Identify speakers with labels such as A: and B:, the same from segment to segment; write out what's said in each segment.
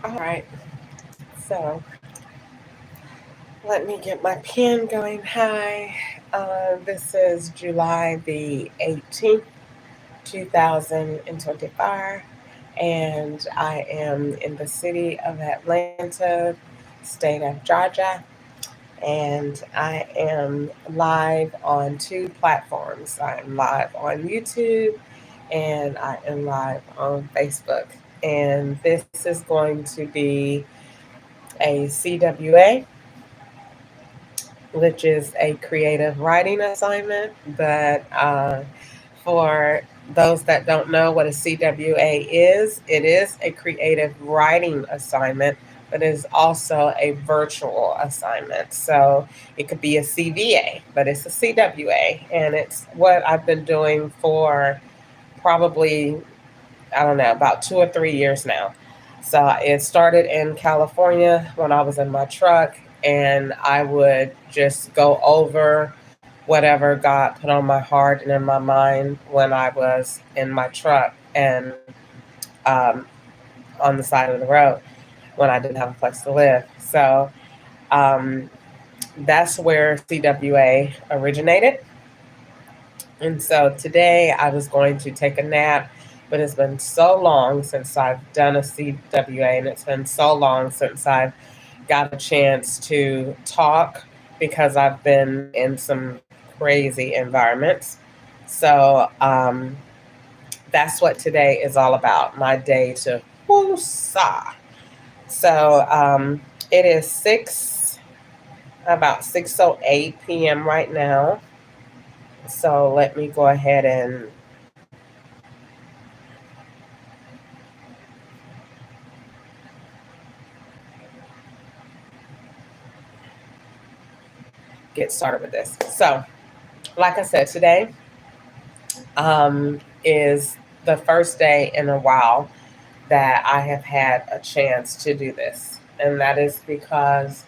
A: All right, so let me get my pen going. Hi, this is July the 18th, 2025, and I am in the city of Atlanta, state of Georgia, and I am live on two platforms. I am live on YouTube and I am live on Facebook. And this is going to be a CWA, which is a creative writing assignment. But for those that don't know what a CWA is, it is a creative writing assignment, but it is also a virtual assignment. So it could be a CVA, but it's a CWA. And it's what I've been doing for probably, I don't know, about 2 or 3 years now. So it started in California when I was in my truck, and I would just go over whatever God put on my heart and in my mind when I was in my truck and um, on the side of the road when I didn't have a place to live. So um, that's where CWA originated. And so today I was going to take a nap, but it's been so long since I've done a CWA, and it's been so long since I've got a chance to talk because I've been in some crazy environments. So that's what today is all about, my day to woosah. So it is about 6:08 p.m. right now. So let me go ahead and get started with this. So, like I said, today is the first day in a while that I have had a chance to do this. And that is because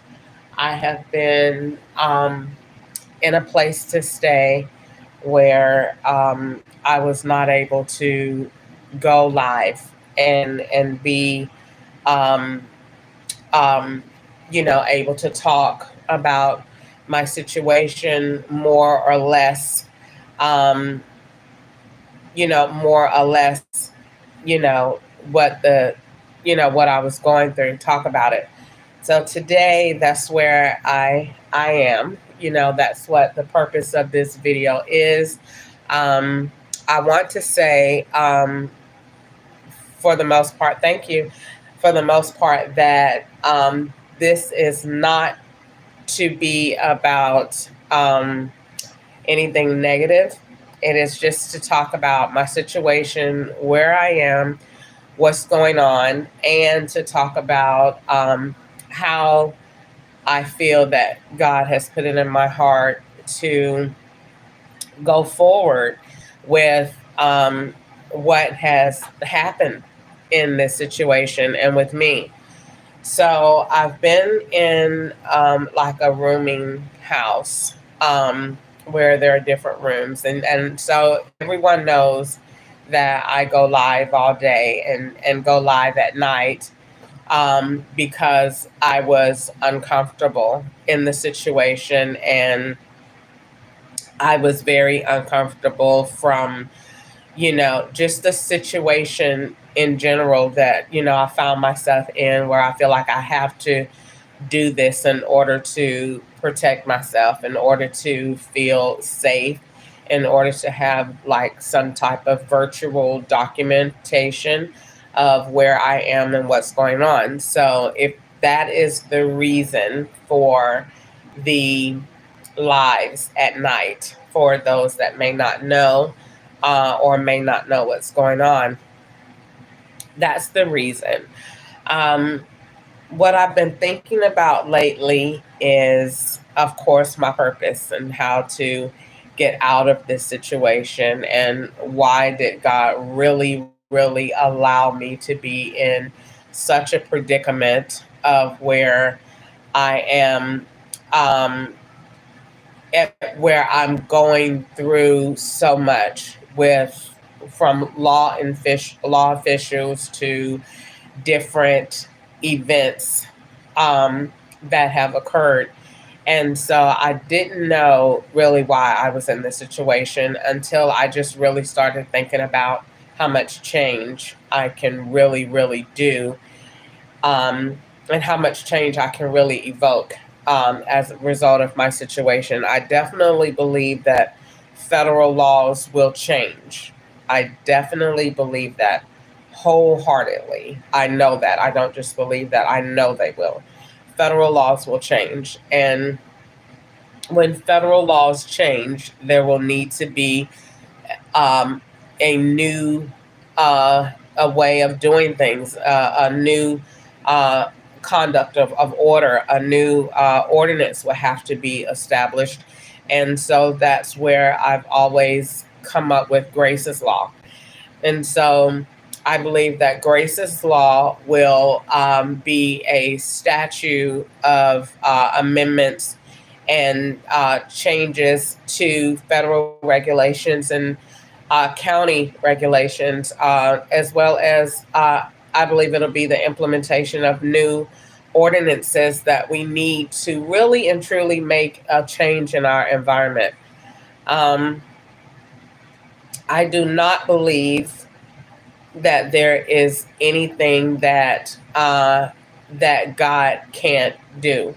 A: I have been in a place to stay where I was not able to go live and be um, um, able to talk about my situation um, more or less, you know, what the, what I was going through, talk about it. So today, that's where I am. That's what the purpose of this video is. Um, I want to say, for the most part, thank you. For the most part, that this is not to be about anything negative. It is just to talk about my situation, where I am, what's going on, and to talk about how I feel that God has put it in my heart to go forward with what has happened in this situation and with me. So I've been in like a rooming house where there are different rooms. And so everyone knows that I go live all day and go live at night because I was uncomfortable in the situation, and I was very uncomfortable from, just the situation in general that, I found myself in, where I feel like I have to do this in order to protect myself, in order to feel safe, in order to have like some type of virtual documentation of where I am and what's going on. So if that is the reason for the lives at night, for those that may not know or may not know what's going on, that's the reason. Um, what I've been thinking about lately is, of course, my purpose and how to get out of this situation, and why did God really, really allow me to be in such a predicament of where I am, um, where I'm going through so much with, from law officials to different events that have occurred. And so I didn't know really why I was in this situation until I just really started thinking about how much change I can really, really do, um, and how much change I can really evoke as a result of my situation. I definitely believe that federal laws will change. I definitely believe that wholeheartedly. I know that. I don't just believe that, I know they will. Federal laws will change. And when federal laws change, there will need to be um, a new a way of doing things, a new uh, conduct of order, a new ordinance will have to be established. And so that's where I've always come up with Grace's Law. And so I believe that Grace's Law will be a statute of amendments and changes to federal regulations and county regulations, as well as I believe it'll be the implementation of new ordinances that we need to really and truly make a change in our environment. Um, I do not believe that there is anything that God can't do.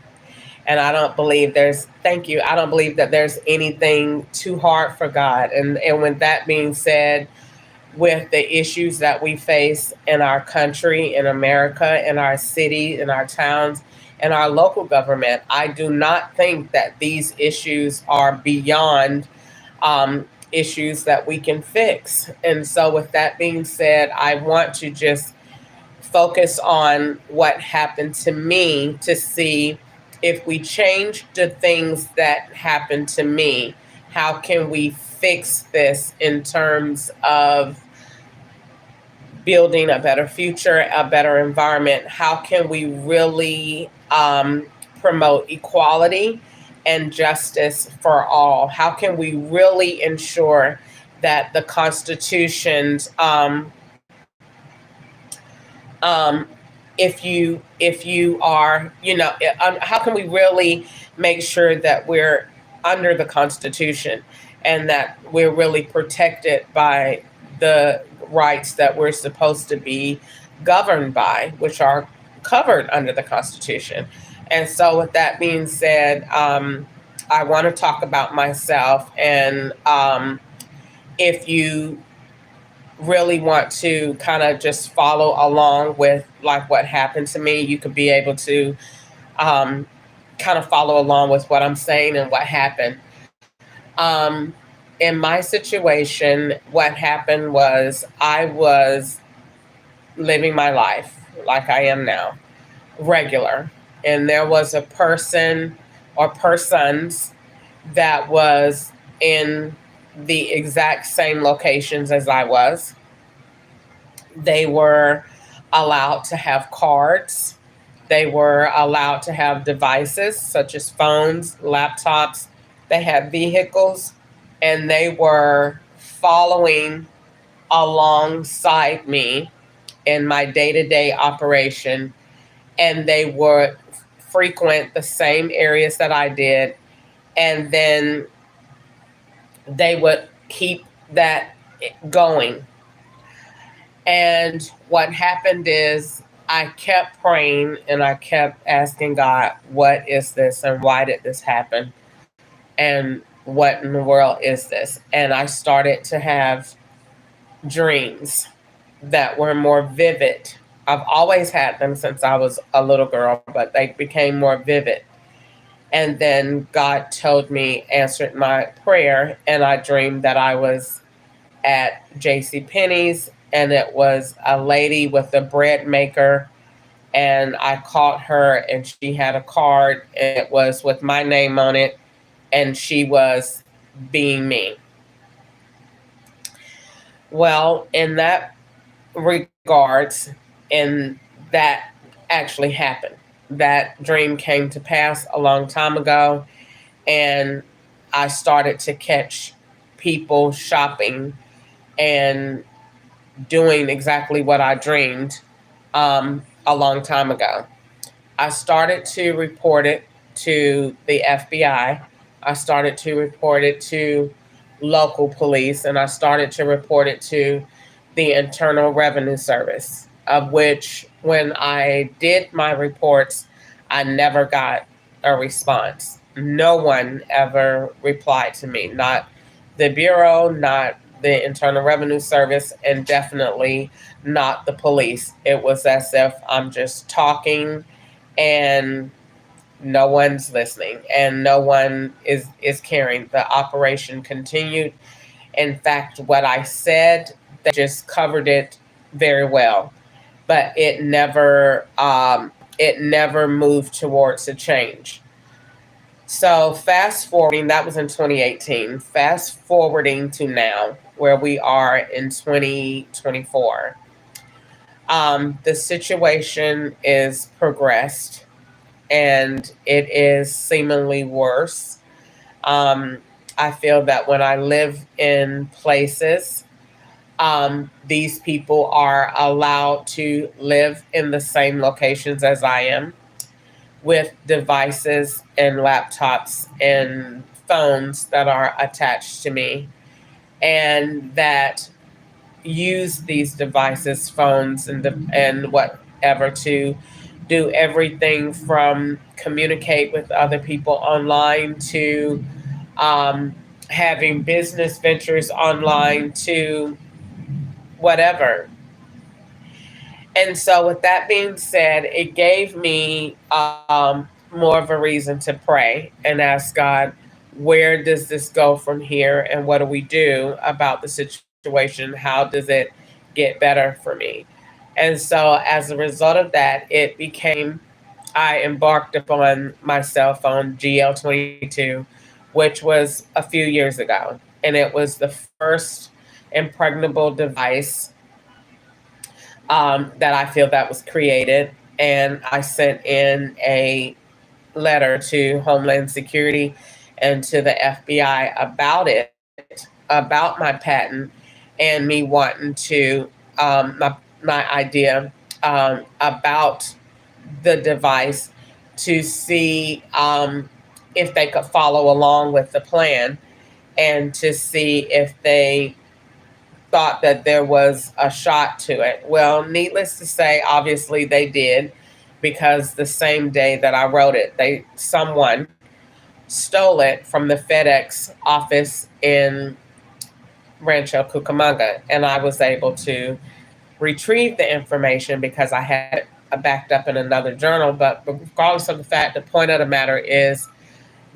A: And I don't believe there's, thank you, I don't believe that there's anything too hard for God. And with that being said, with the issues that we face in our country, in America, in our city, in our towns, in our local government, I do not think that these issues are beyond issues that we can fix. And so, with that being said, I want to just focus on what happened to me to see if we change the things that happened to me, how can we fix this in terms of building a better future, a better environment? How can we really promote equality and justice for all? How can we really ensure that the Constitution's um, if you are, how can we really make sure that we're under the Constitution and that we're really protected by the rights that we're supposed to be governed by, which are covered under the Constitution. And so, with that being said, I want to talk about myself. And if you really want to kind of just follow along with like what happened to me, you could be able to um, kind of follow along with what I'm saying and what happened. Um, in my situation, what happened was I was living my life like I am now, regular. And there was a person or persons that was in the exact same locations as I was. They were allowed to have cards. They were allowed to have devices such as phones, laptops. They had vehicles, and they were following alongside me in my day to day operation. And they would frequent the same areas that I did. And then they would keep that going. And what happened is I kept praying and I kept asking God, what is this and why did this happen? And what in the world is this? And I started to have dreams that were more vivid. I've always had them since I was a little girl, but they became more vivid. And then God told me, answered my prayer, and I dreamed that I was at J.C. Penney's, and it was a lady with a bread maker, and I caught her, and she had a card, and it was with my name on it, and she was being me. Well, in that regards, and that actually happened. That dream came to pass a long time ago, and I started to catch people shopping and doing exactly what I dreamed. a long time ago. I started to report it to the FBI. I started to report it to local police, and I started to report it to the Internal Revenue Service, of which, when I did my reports, I never got a response. No one ever replied to me, not the Bureau, not the Internal Revenue Service, and definitely not the police. It was as if I'm just talking and no one's listening and no one is caring. The operation continued. In fact, what I said, they just covered it very well, but it never moved towards a change. So fast forwarding, that was in 2018. Fast forwarding to now, where we are in 2024. The situation is progressed, and it is seemingly worse. Um, I feel that when I live in places, these people are allowed to live in the same locations as I am, with devices and laptops and phones that are attached to me, and that use these devices, phones, and whatever, to do everything from communicate with other people online to um, having business ventures online to whatever. And so, with that being said, it gave me more of a reason to pray and ask God, where does this go from here? And what do we do about the situation? How does it get better for me? And so, as a result of that, I embarked upon my cell phone GL22, which was a few years ago. And it was the first impregnable device that I feel that was created. And I sent in a letter to Homeland Security and to the FBI about it, about my patent, and me wanting to my idea about the device, to see if they could follow along with the plan, and to see if they thought that there was a shot to it. Well, needless to say, obviously they did, because the same day that I wrote it, they someone stole it from the FedEx office in Rancho Cucamonga, and I was able to retrieve the information because I had it backed up in another journal. But regardless of the fact, the point of the matter is,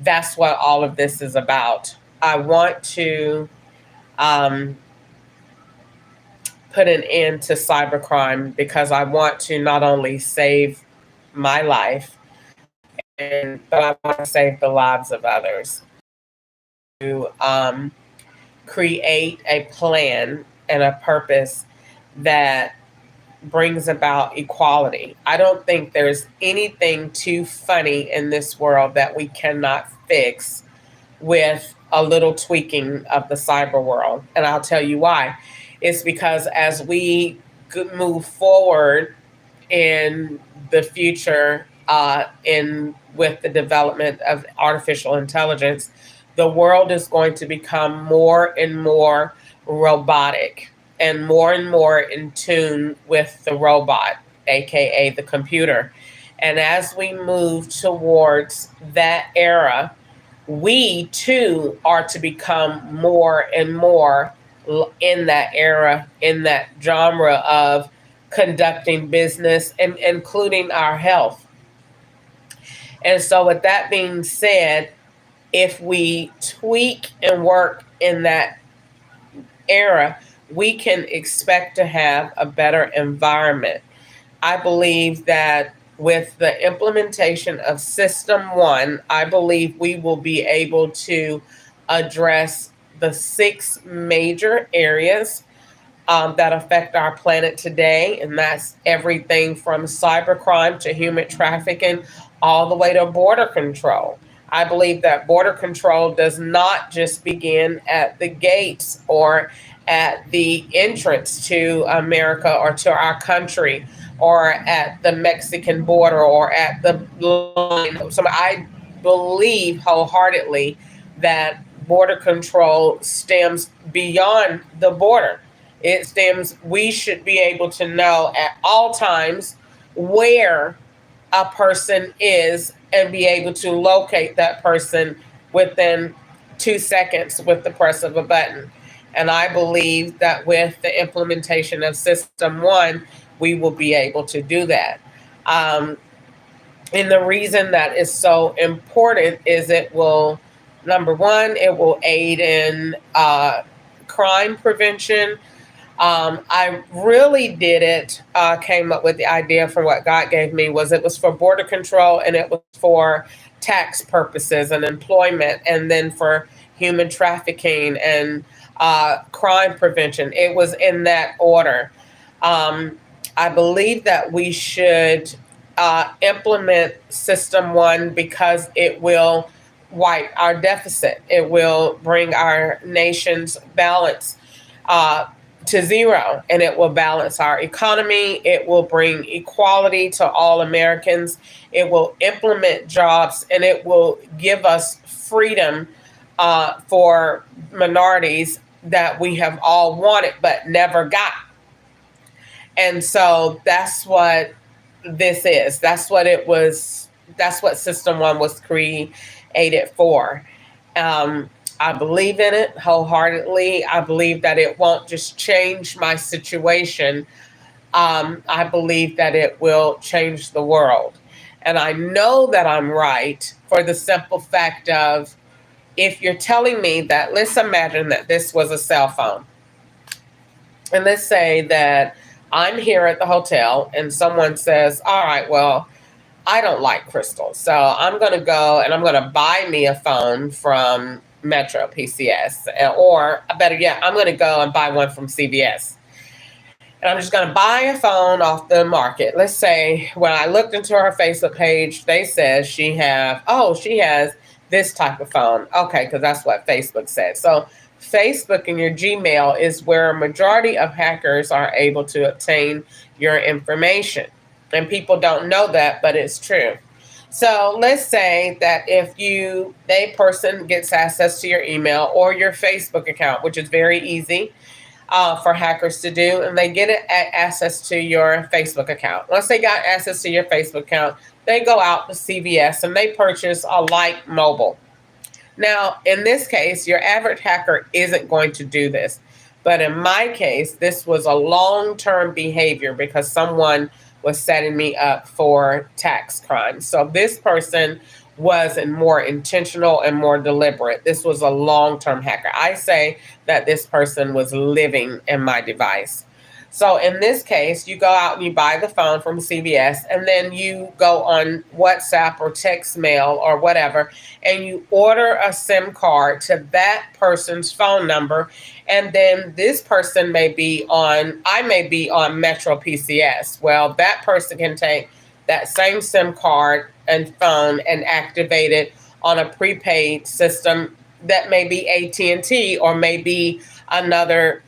A: that's what all of this is about. I want to um, put an end to cybercrime, because I want to not only save my life, but I want to save the lives of others. To create a plan and a purpose that brings about equality. I don't think there's anything too funny in this world that we cannot fix with a little tweaking of the cyber world. And I'll tell you why. It's because as we move forward in the future, in with the development of artificial intelligence, the world is going to become more and more robotic and more in tune with the robot, aka the computer. And as we move towards that era, we too are to become more and more in that era, in that genre of conducting business, and including our health. And so, with that being said, if we tweak and work in that era, we can expect to have a better environment. I believe that with the implementation of System 1, I believe we will be able to address the six major areas that affect our planet today, and that's everything from cybercrime to human trafficking, all the way to border control. I believe that border control does not just begin at the gates or at the entrance to America or to our country, or at the Mexican border or at the line. So I believe wholeheartedly that border control stems beyond the border. It stems, we should be able to know at all times where a person is and be able to locate that person within 2 seconds with the press of a button. And I believe that with the implementation of System 1, we will be able to do that. Um, and the reason that is so important is it will, number one, it will aid in crime prevention. I really did it, came up with the idea from what God gave me was it was for border control and it was for tax purposes and employment and then for human trafficking and crime prevention. It was in that order. Um, I believe that we should implement System 1 because it will wipe our deficit. It will bring our nation's balance uh, to zero, and it will balance our economy. It will bring equality to all Americans. It will implement jobs, and it will give us freedom for minorities that we have all wanted but never got. And so that's what this is. That's what it was. That's what System 1 was created for. Um, I believe in it wholeheartedly. I believe that it won't just change my situation. I believe that it will change the world. And I know that I'm right for the simple fact of if you're telling me that, let's imagine that this was a cell phone. And let's say that I'm here at the hotel and someone says, all right, well, I don't like crystals. So I'm going to go and I'm going to buy me a phone from Metro PCS. Or better yet, I'm going to go and buy one from CVS. And I'm just going to buy a phone off the market. Let's say when I looked into her Facebook page, they said she has this type of phone. Okay, because that's what Facebook said. So Facebook and your Gmail is where a majority of hackers are able to obtain your information. And people don't know that, but it's true. So let's say that if a person gets access to your email or your Facebook account, which is very easy for hackers to do, and they get access to your Facebook account. Once they got access to your Facebook account, they go out to CVS and they purchase a light mobile. Now, in this case, your average hacker isn't going to do this. But in my case, this was a long-term behavior because someone was setting me up for tax crimes. So this person was more intentional and more deliberate. This was a long-term hacker. I say that this person was living in my device. So in this case, you go out and you buy the phone from CVS, and then you go on WhatsApp or text mail or whatever, and you order a SIM card to that person's phone number. And then this person I may be on Metro PCS. Well, that person can take that same SIM card and phone and activate it on a prepaid system that may be AT&T or maybe another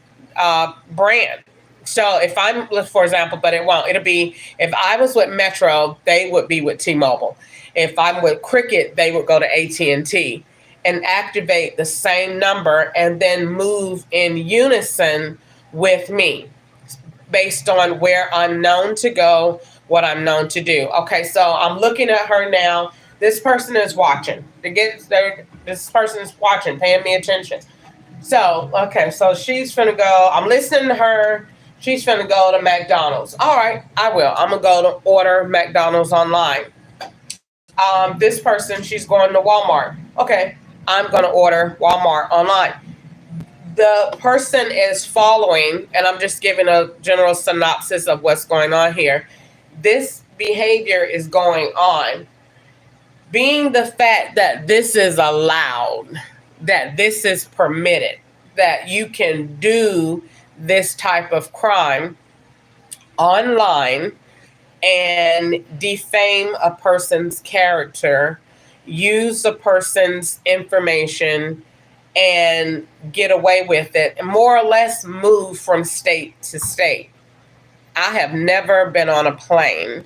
A: brand. So if I'm, for example, but it won't. It'll be if I was with Metro, they would be with T-Mobile. If I'm with Cricket, they would go to AT&T and activate the same number and then move in unison with me based on where I'm known to go, what I'm known to do. Okay, so I'm looking at her now. This person is watching. This person is watching, paying me attention. So, okay, so she's finna go. I'm listening to her. She's finna go to McDonald's. All right, I will. I'm gonna go to order McDonald's online. This person, she's going to Walmart. Okay, I'm gonna order Walmart online. The person is following, and I'm just giving a general synopsis of what's going on here. This behavior is going on. Being the fact that this is allowed, that this is permitted, that you can do this type of crime online and defame a person's character, use a person's information, and get away with it, and more or less move from state to state. I have never been on a plane.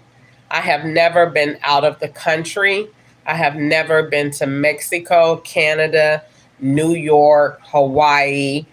A: I have never been out of the country. I have never been to Mexico, Canada, New York, Hawaii,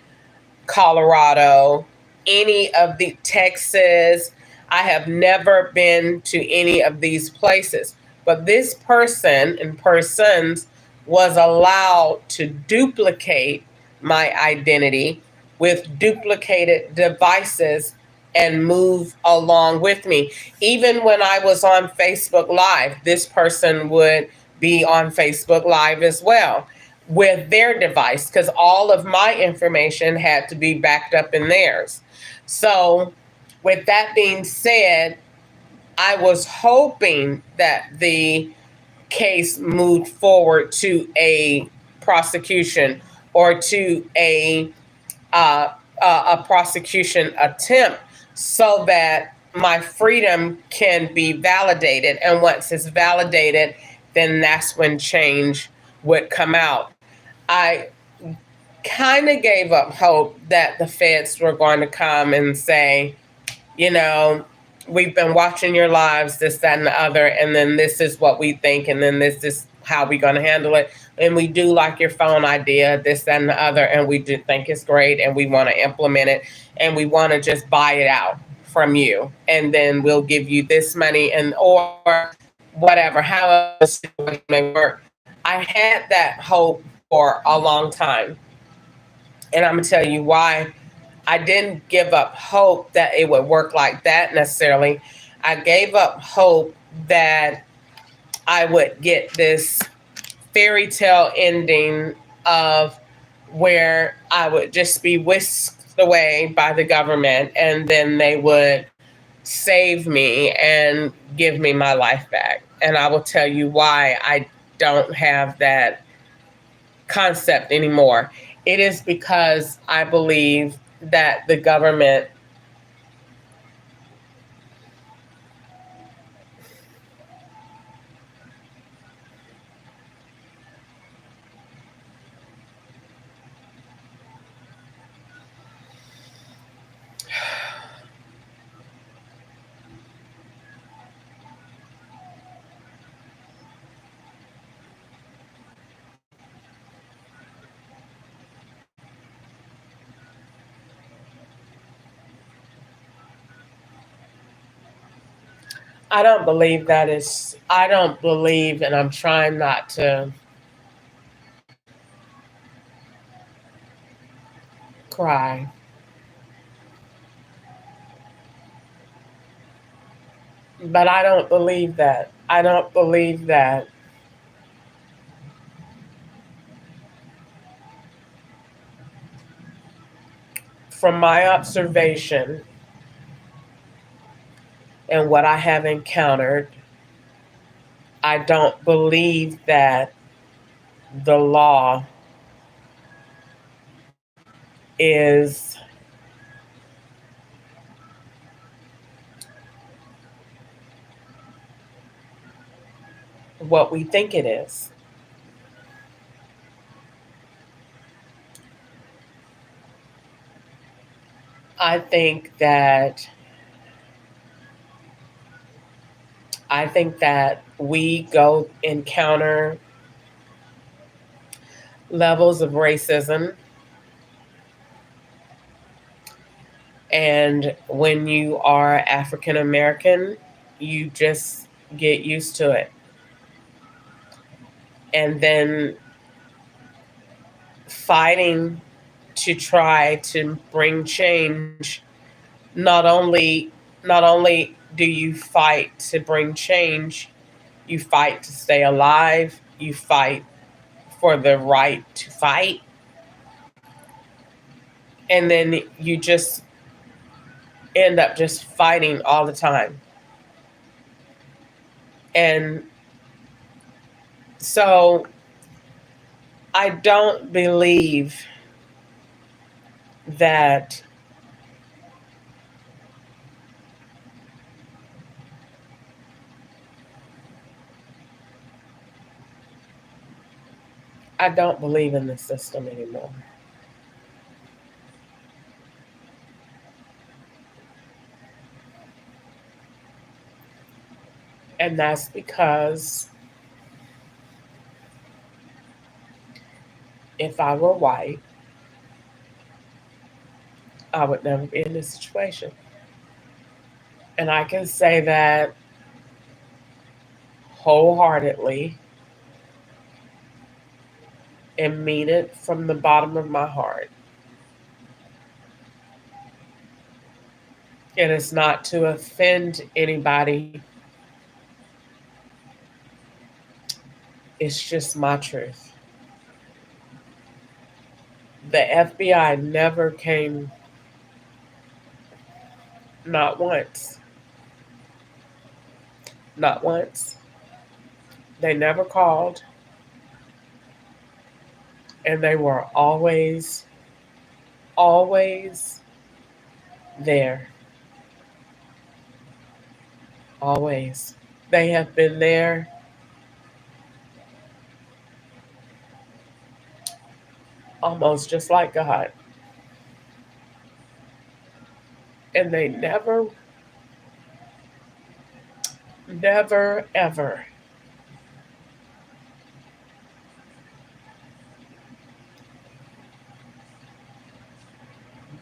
A: Colorado, any of the Texas. I have never been to any of these places. But this person and persons was allowed to duplicate my identity with duplicated devices and move along with me. Even when I was on Facebook Live, this person would be on Facebook Live as well with their device because all of my information had to be backed up in theirs. So, with that being said, I was hoping that the case moved forward to a prosecution or to a prosecution attempt so that my freedom can be validated. And once it's validated, then that's when change would come out. I kind of gave up hope that the feds were going to come and say, you know, we've been watching your lives, this, that, and the other, and then this is what we think, and then this is how we're going to handle it. And we do like your phone idea, this, that, and the other, and we do think it's great, and we want to implement it, and we want to just buy it out from you, and then we'll give you this money, and or whatever, however the situation may work. I had that hope for a long time, and I'm gonna tell you why I didn't give up hope that it would work like that necessarily. I gave up hope that I would get this fairy tale ending of where I would just be whisked away by the government and then they would save me and give me my life back. And I will tell you why I don't have that concept anymore. It is because I believe that the government, I don't believe that is, I don't believe, and I'm trying not to cry, but I don't believe that. I don't believe that from my observation and what I have encountered, I don't believe that the law is what we think it is. I think that I think that we go encounter levels of racism, and when you are African American, you just get used to it. And then fighting to try to bring change, not only not only do you fight to bring change, you fight to stay alive, you fight for the right to fight, and then you just end up just fighting all the time. And so I don't believe that I don't believe in the system anymore. And that's because if I were white, I would never be in this situation. And I can say that wholeheartedly and mean it from the bottom of my heart. And it's not to offend anybody, it's just my truth. The FBI never came, not once, not once. They never called, and they were always, always there. Always. They have been there almost just like God. And they never, never, ever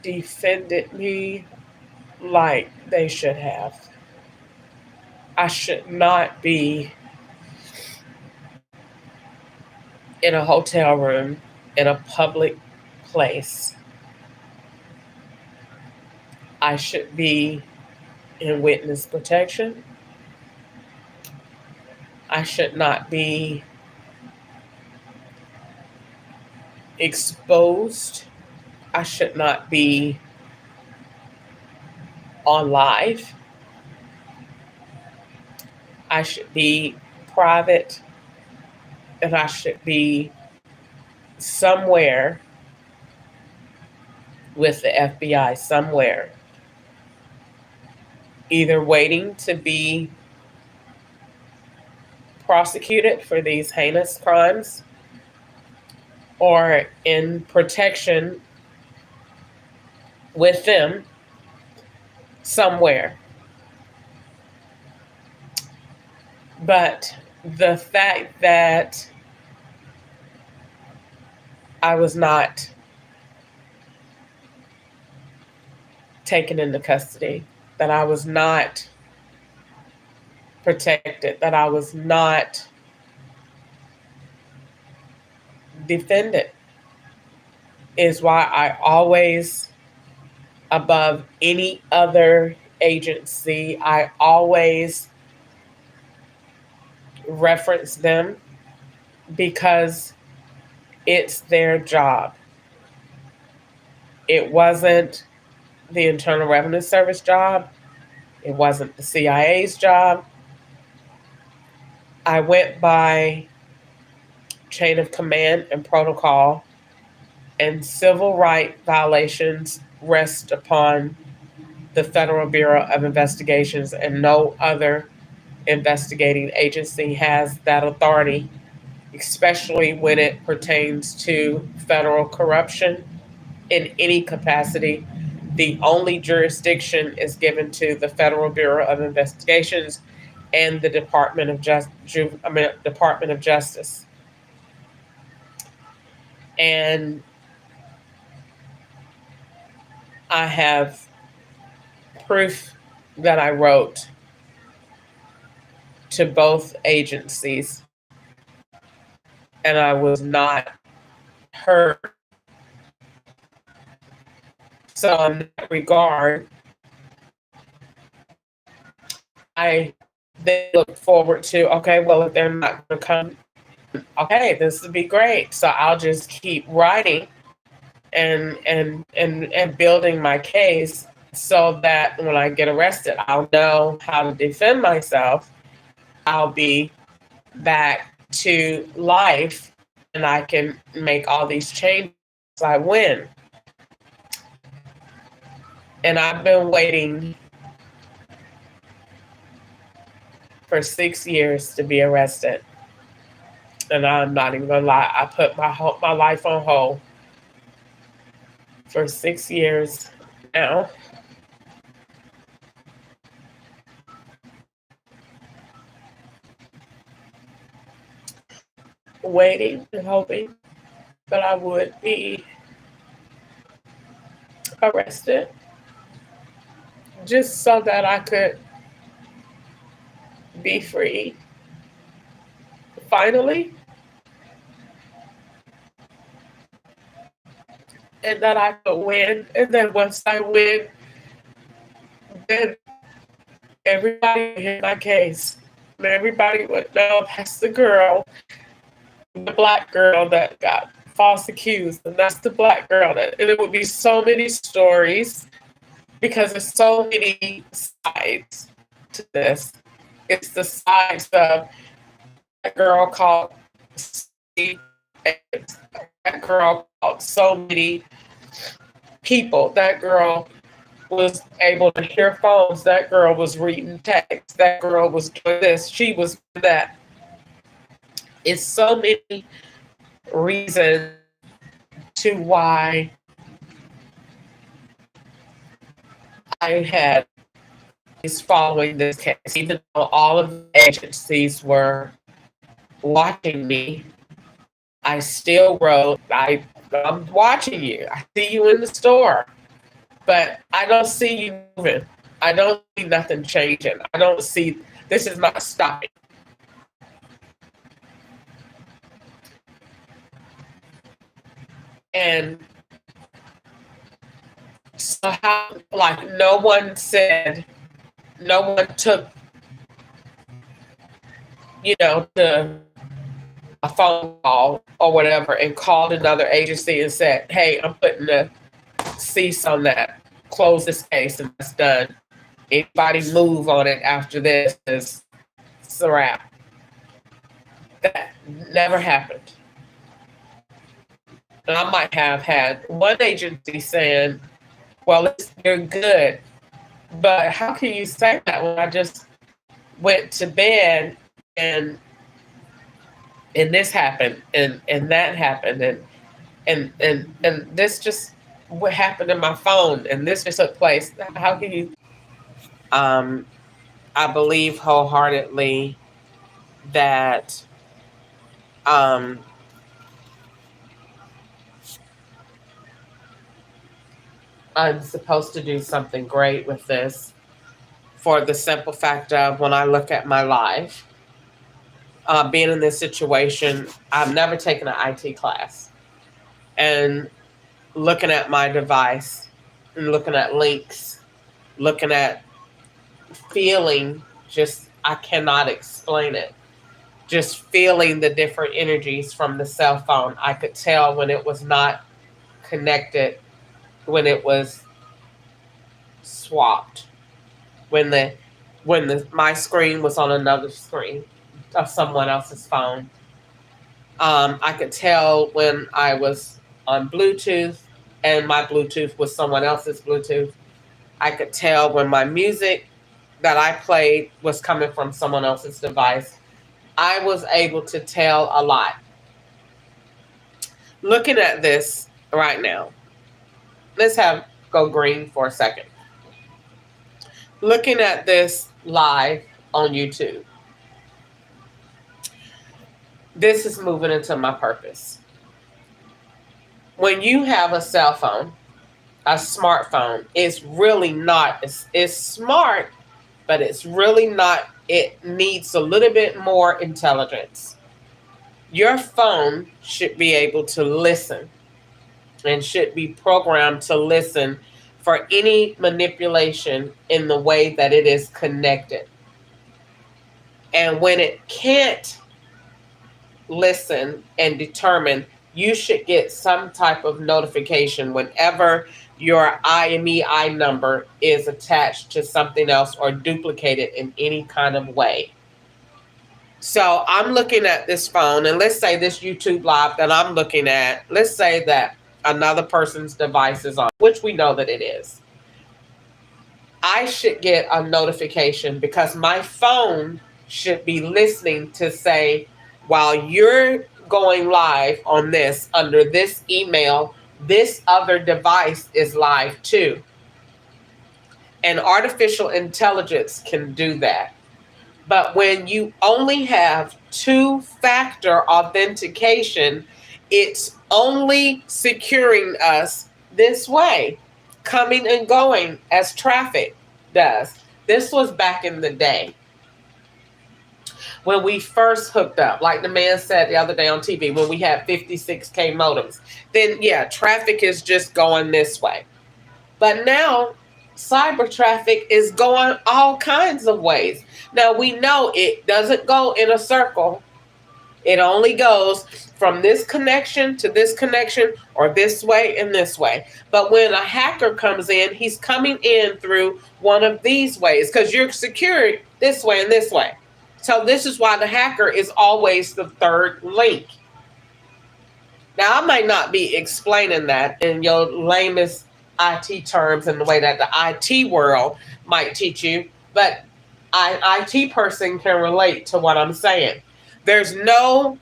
A: defended me like they should have. I should not be in a hotel room in a public place. I should be in witness protection. I should not be exposed. I should not be on live. I should be private, and I should be somewhere with the FBI, somewhere, either waiting to be prosecuted for these heinous crimes or in protection with them somewhere. But the fact that I was not taken into custody, that I was not protected, that I was not defended is why I always, above any other agency, I always reference them because it's their job. It wasn't the Internal Revenue Service job. It wasn't the CIA's job. I went by chain of command and protocol, and civil right violations rest upon the Federal Bureau of Investigations, and no other investigating agency has that authority, especially when it pertains to federal corruption in any capacity. The only jurisdiction is given to the Federal Bureau of Investigations and the Department of Justice. And I have proof that I wrote to both agencies, and I was not heard. So, in that regard, I then look forward to, okay, well, if they're not going to come, okay, this would be great. So I'll just keep writing and building my case so that when I get arrested, I'll know how to defend myself. I'll be back to life, and I can make all these changes. I win. And I've been waiting for 6 years to be arrested. And I'm not even gonna lie, I put my life on hold for 6 years now. waiting and hoping that I would be arrested just so that I could be free finally, and that I could win. And then once I win, then everybody would hear my case. And everybody would know that's the girl, the black girl that got false accused, and that's the black girl that, and it would be so many stories because there's so many sides to this. It's the sides of that girl called Steve, and that girl called so many people. That girl was able to hear phones. That girl was reading texts. That girl was doing this. She was that. It's so many reasons to why I had is following this case, even though all of the agencies were watching me. I still wrote, I'm watching you. I see you in the store, but I don't see you moving. I don't see nothing changing. I don't see, this is not stopping. And so how, like, no one took, the a phone call or whatever and called another agency and said, hey, I'm putting a cease on that. Close this case and it's done. Anybody move on it after this is it's a wrap. That never happened. And I might have had one agency saying, well, you're good. But how can you say that when I just went to bed and this happened and that happened and this just what happened in my phone and this just took place? How can you? I believe wholeheartedly that I'm supposed to do something great with this for the simple fact of when I look at my life, being in this situation, I've never taken an IT class. And looking at my device and looking at links, looking at feeling, just, I cannot explain it. Just feeling the different energies from the cell phone. I could tell when it was not connected, when it was swapped, when my screen was on another screen of someone else's phone. I could tell when I was on Bluetooth and my Bluetooth was someone else's Bluetooth. I could tell when my music that I played was coming from someone else's device. I was able to tell a lot. Looking at this right now, let's go green for a second. Looking at this live on YouTube, this is moving into my purpose. When you have a cell phone, a smartphone, it's really not, it's smart, but it's really not, it needs a little bit more intelligence. Your phone should be able to listen and should be programmed to listen for any manipulation in the way that it is connected. And when it can't listen and determine, you should get some type of notification whenever your IMEI number is attached to something else or duplicated in any kind of way. So I'm looking at this phone, and let's say this YouTube live that I'm looking at, let's say that another person's device is on, which we know that it is. I should get a notification because my phone should be listening to say, while you're going live on this, under this email, this other device is live too. And artificial intelligence can do that. But when you only have two-factor authentication, it's only securing us this way, coming and going as traffic does. This was back in the day when we first hooked up, like the man said the other day on TV, when we had 56K modems. Then, yeah, traffic is just going this way. But now, cyber traffic is going all kinds of ways. Now, we know it doesn't go in a circle. It only goes from this connection to this connection, or this way and this way. But when a hacker comes in, he's coming in through one of these ways, because you're secured this way and this way. So this is why the hacker is always the third link. Now, I might not be explaining that in your lamest IT terms in the way that the IT world might teach you, but an IT person can relate to what I'm saying. There's no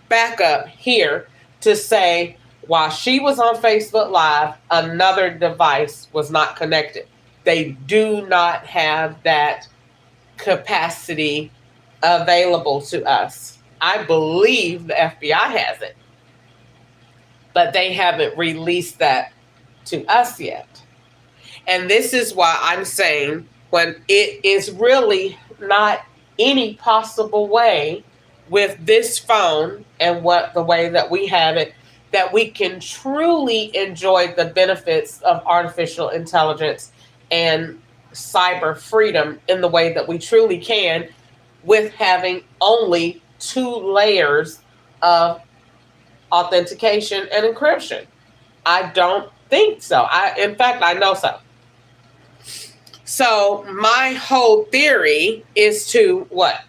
A: backup here to say while she was on Facebook Live, another device was not connected. They do not have that capacity available to us. I believe the FBI has it, but they haven't released that to us yet. And this is why I'm saying, when it is really not any possible way with this phone and what the way that we have it, that we can truly enjoy the benefits of artificial intelligence and cyber freedom in the way that we truly can, with having only two layers of authentication and encryption. I don't think so. In fact, I know so. So my whole theory is to what?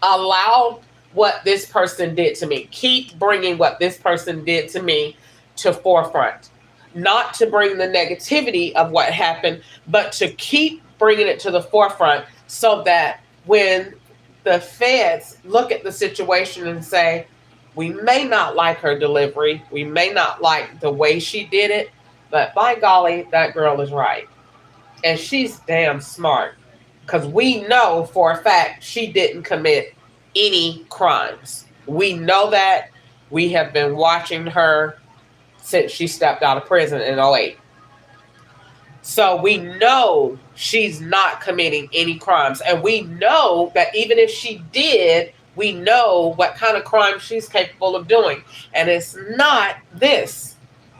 A: Allow what this person did to me. Keep bringing what this person did to me to forefront. Not to bring the negativity of what happened, but to keep bringing it to the forefront, so that when the feds look at the situation and say, we may not like her delivery, we may not like the way she did it, but by golly, that girl is right. And she's damn smart, because we know for a fact she didn't commit any crimes. We know that. We have been watching her since she stepped out of prison in 2008. So we know she's not committing any crimes. And we know that even if she did, we know what kind of crime she's capable of doing. And it's not this.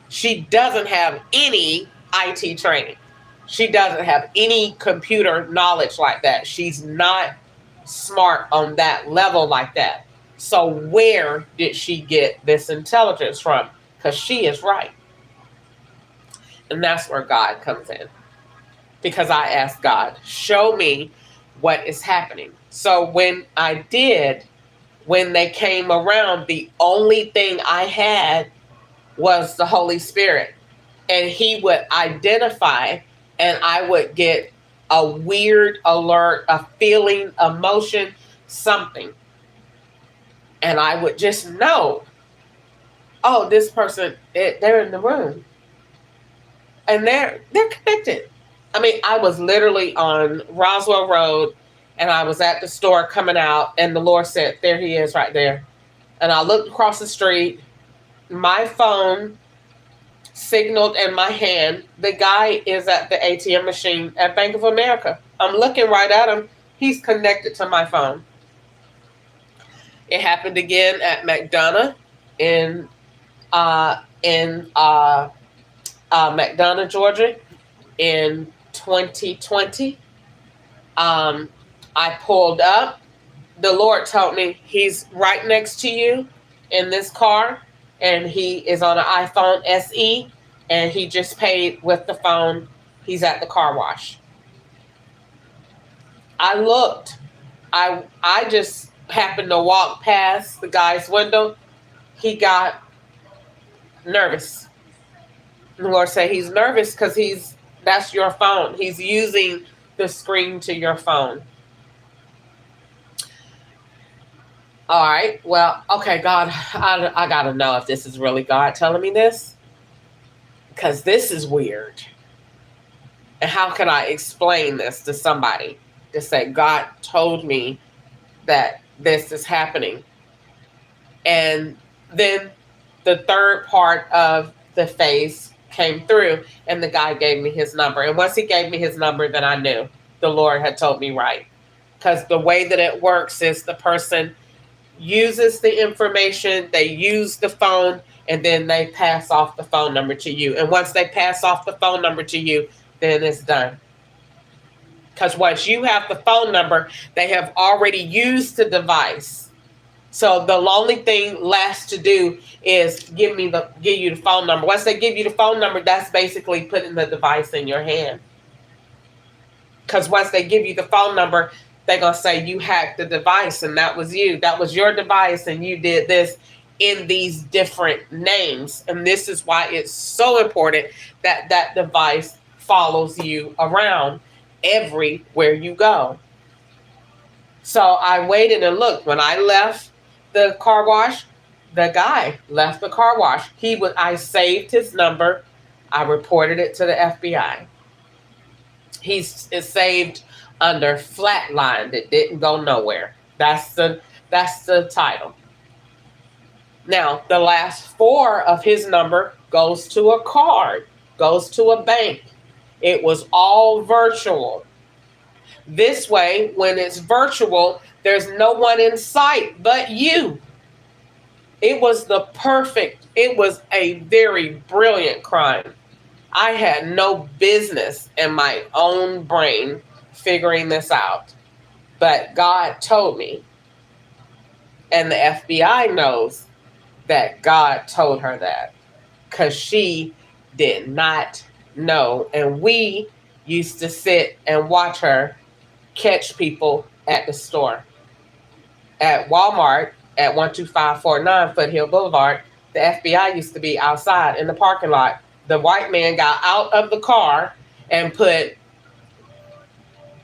A: She doesn't have any IT training. She doesn't have any computer knowledge like that. She's not smart on that level like that. So where did she get this intelligence from? Because she is right. And that's where God comes in. Because I asked God, show me what is happening. So when I did, when they came around, the only thing I had was the Holy Spirit. And he would identify, and I would get a weird alert, a feeling, emotion, something. And I would just know, oh, this person, they're in the room. And they're connected. I mean, I was literally on Roswell Road, and I was at the store coming out, and the Lord said, there he is right there. And I looked across the street. My phone signaled in my hand. The guy is at the ATM machine at Bank of America. I'm looking right at him. He's connected to my phone. It happened again at McDonough in McDonough, Georgia, in 2020. I pulled up. The Lord told me, he's right next to you in this car, and he is on an iPhone SE, and he just paid with the phone. He's at the car wash. I looked. I just happened to walk past the guy's window. He got nervous. The Lord said he's nervous because that's your phone. He's using the screen to your phone. All right. Well, okay, God, I got to know if this is really God telling me this, because this is weird. And how can I explain this to somebody? to say, God told me that this is happening. And then the third part of the phase came through, and the guy gave me his number. And once he gave me his number, then I knew the Lord had told me right. Because the way that it works is the person uses the information, they use the phone, and then they pass off the phone number to you. And once they pass off the phone number to you, then it's done. Because once you have the phone number, they have already used the device. So the only thing left to do is give you the phone number. Once they give you the phone number, that's basically putting the device in your hand. Because once they give you the phone number, they're going to say you hacked the device and that was you. That was your device and you did this in these different names. And this is why it's so important that that device follows you around everywhere you go. So I waited and looked. When I left the car wash, the guy left the car wash. I saved his number. I reported it to the FBI. He's saved under flatlined. It didn't go nowhere. That's the title. Now, the last 4 of his number goes to a card, goes to a bank. It was all virtual. This way, when it's virtual, there's no one in sight but you. It was it was a very brilliant crime. I had no business in my own brain figuring this out. But God told me. And the FBI knows that God told her that. Because she did not know. And we used to sit and watch her catch people at the store. At Walmart at 12549 Foothill Boulevard, the FBI used to be outside in the parking lot. The white man got out of the car and put,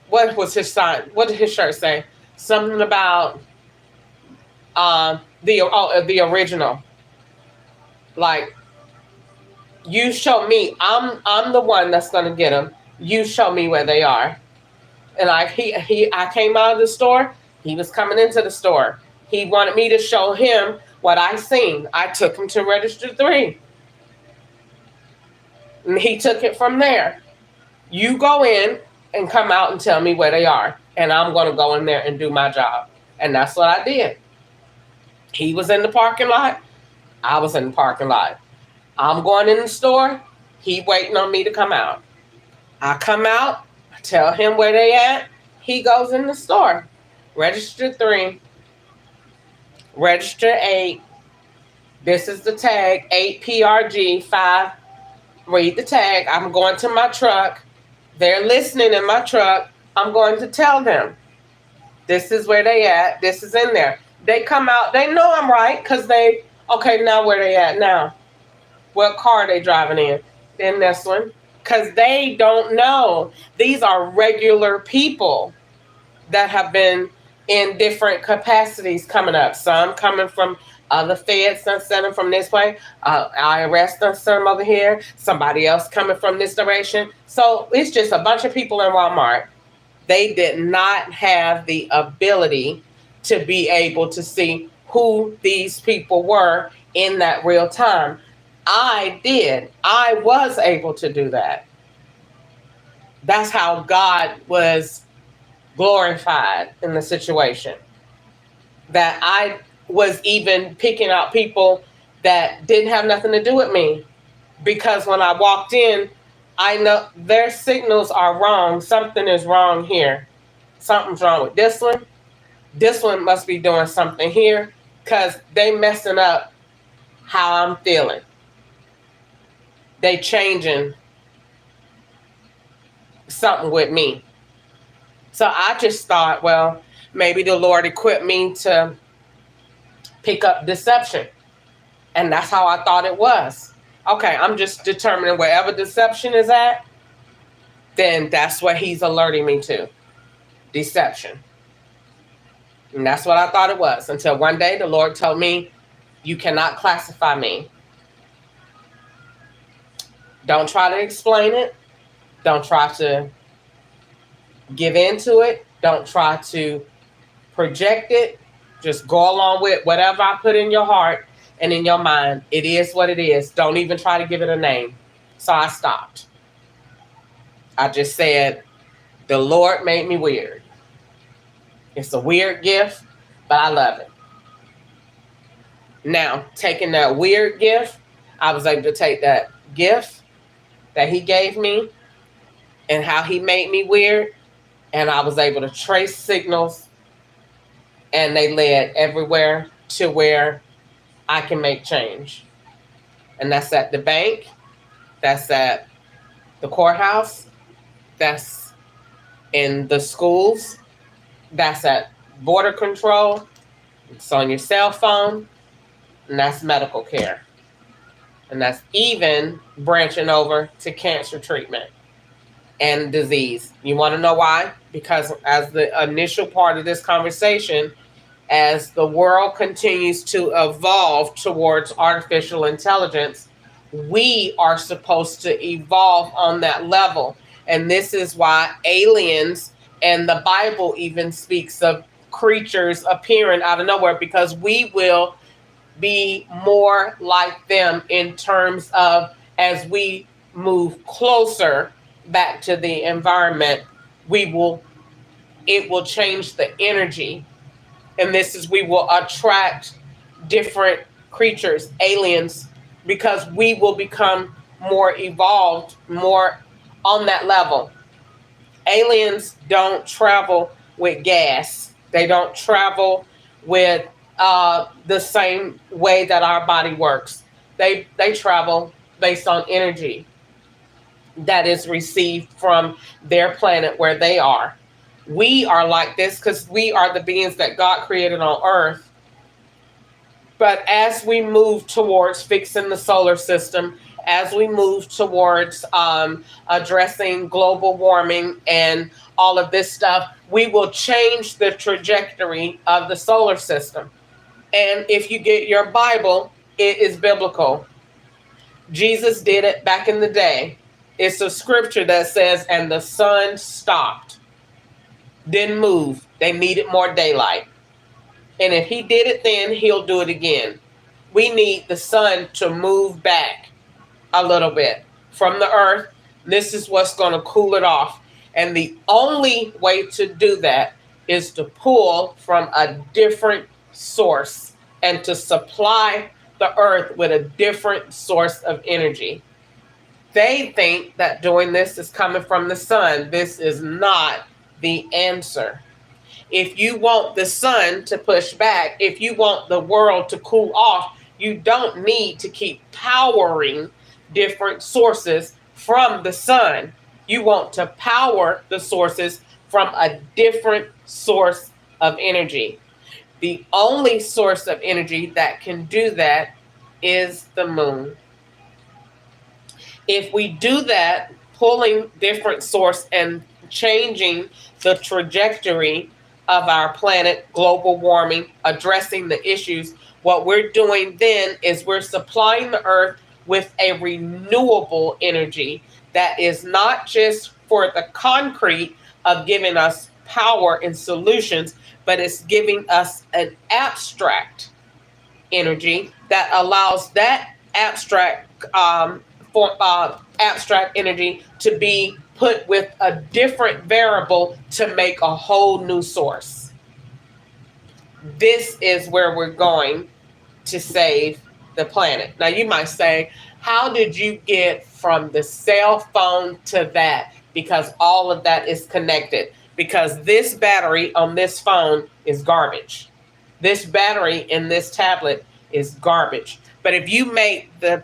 A: what was his sign? What did his shirt say? Something about the original. Like, you show me. I'm the one that's gonna get them. You show me where they are. And I came out of the store. He was coming into the store. He wanted me to show him what I seen. I took him to Register 3. And he took it from there. You go in and come out and tell me where they are. And I'm going to go in there and do my job. And that's what I did. He was in the parking lot. I was in the parking lot. I'm going in the store. He waiting on me to come out. I come out. I tell him where they at. He goes in the store. Register 3. Register 8. This is the tag. 8PRG 5. Read the tag. I'm going to my truck. They're listening in my truck. I'm going to tell them. This is where they at. This is in there. They come out. They know I'm right because okay, now where they at now? What car are they driving in this one? Because they don't know. These are regular people that have been in different capacities coming up. Some coming from the feds, some sending from this way. IRS done sent them over here. Somebody else coming from this direction. So it's just a bunch of people in Walmart. They did not have the ability to be able to see who these people were in that real time. I did. I was able to do that. That's how God was glorified in the situation. That I was even picking out people that didn't have nothing to do with me. Because when I walked in, I know their signals are wrong. Something is wrong here. Something's wrong with this one. This one must be doing something here because they messing up how I'm feeling. They changing something with me. So I just thought, well, maybe the Lord equipped me to pick up deception. And that's how I thought it was. Okay, I'm just determining wherever deception is at, then that's what he's alerting me to. Deception. And that's what I thought it was. Until one day the Lord told me, you cannot classify me. Don't try to explain it. Don't try to give in to it. Don't try to project it. Just go along with whatever I put in your heart and in your mind. It is what it is. Don't even try to give it a name. So I stopped. I just said, the Lord made me weird. It's a weird gift, but I love it. Now, taking that weird gift, I was able to take that gift that He gave me and how He made me weird, and I was able to trace signals, and they led everywhere to where I can make change. And that's at the bank, that's at the courthouse, that's in the schools, that's at border control, it's on your cell phone, and that's medical care. And that's even branching over to cancer treatment and disease. You want to know why? Because as the initial part of this conversation, as the world continues to evolve towards artificial intelligence, we are supposed to evolve on that level. And this is why aliens and the Bible even speaks of creatures appearing out of nowhere, because we will be more like them in terms of, as we move closer back to the environment, it will change the energy. And this is, we will attract different creatures, aliens, because we will become more evolved, more on that level. Aliens don't travel with gas. They don't travel with the same way that our body works. They travel based on energy that is received from their planet where they are. We are like this because we are the beings that God created on Earth. But as we move towards fixing the solar system, as we move towards addressing global warming and all of this stuff, we will change the trajectory of the solar system. And if you get your Bible, it is biblical. Jesus did it back in the day. It's a scripture that says, and the sun stopped, didn't move. They needed more daylight. And if He did it then, He'll do it again. We need the sun to move back a little bit from the earth. This is what's going to cool it off. And the only way to do that is to pull from a different source and to supply the earth with a different source of energy. They think that doing this is coming from the sun. This is not the answer. If you want the sun to push back, if you want the world to cool off, you don't need to keep powering different sources from the sun. You want to power the sources from a different source of energy. The only source of energy that can do that is the moon. If we do that, pulling different source and changing the trajectory of our planet, global warming, addressing the issues, what we're doing then is we're supplying the earth with a renewable energy that is not just for the concrete of giving us power and solutions, but it's giving us an abstract energy that allows that abstract energy to be put with a different variable to make a whole new source. This is where we're going to save the planet. Now you might say, how did you get from the cell phone to that? Because all of that is connected. Because this battery on this phone is garbage. This battery in this tablet is garbage. But if you make the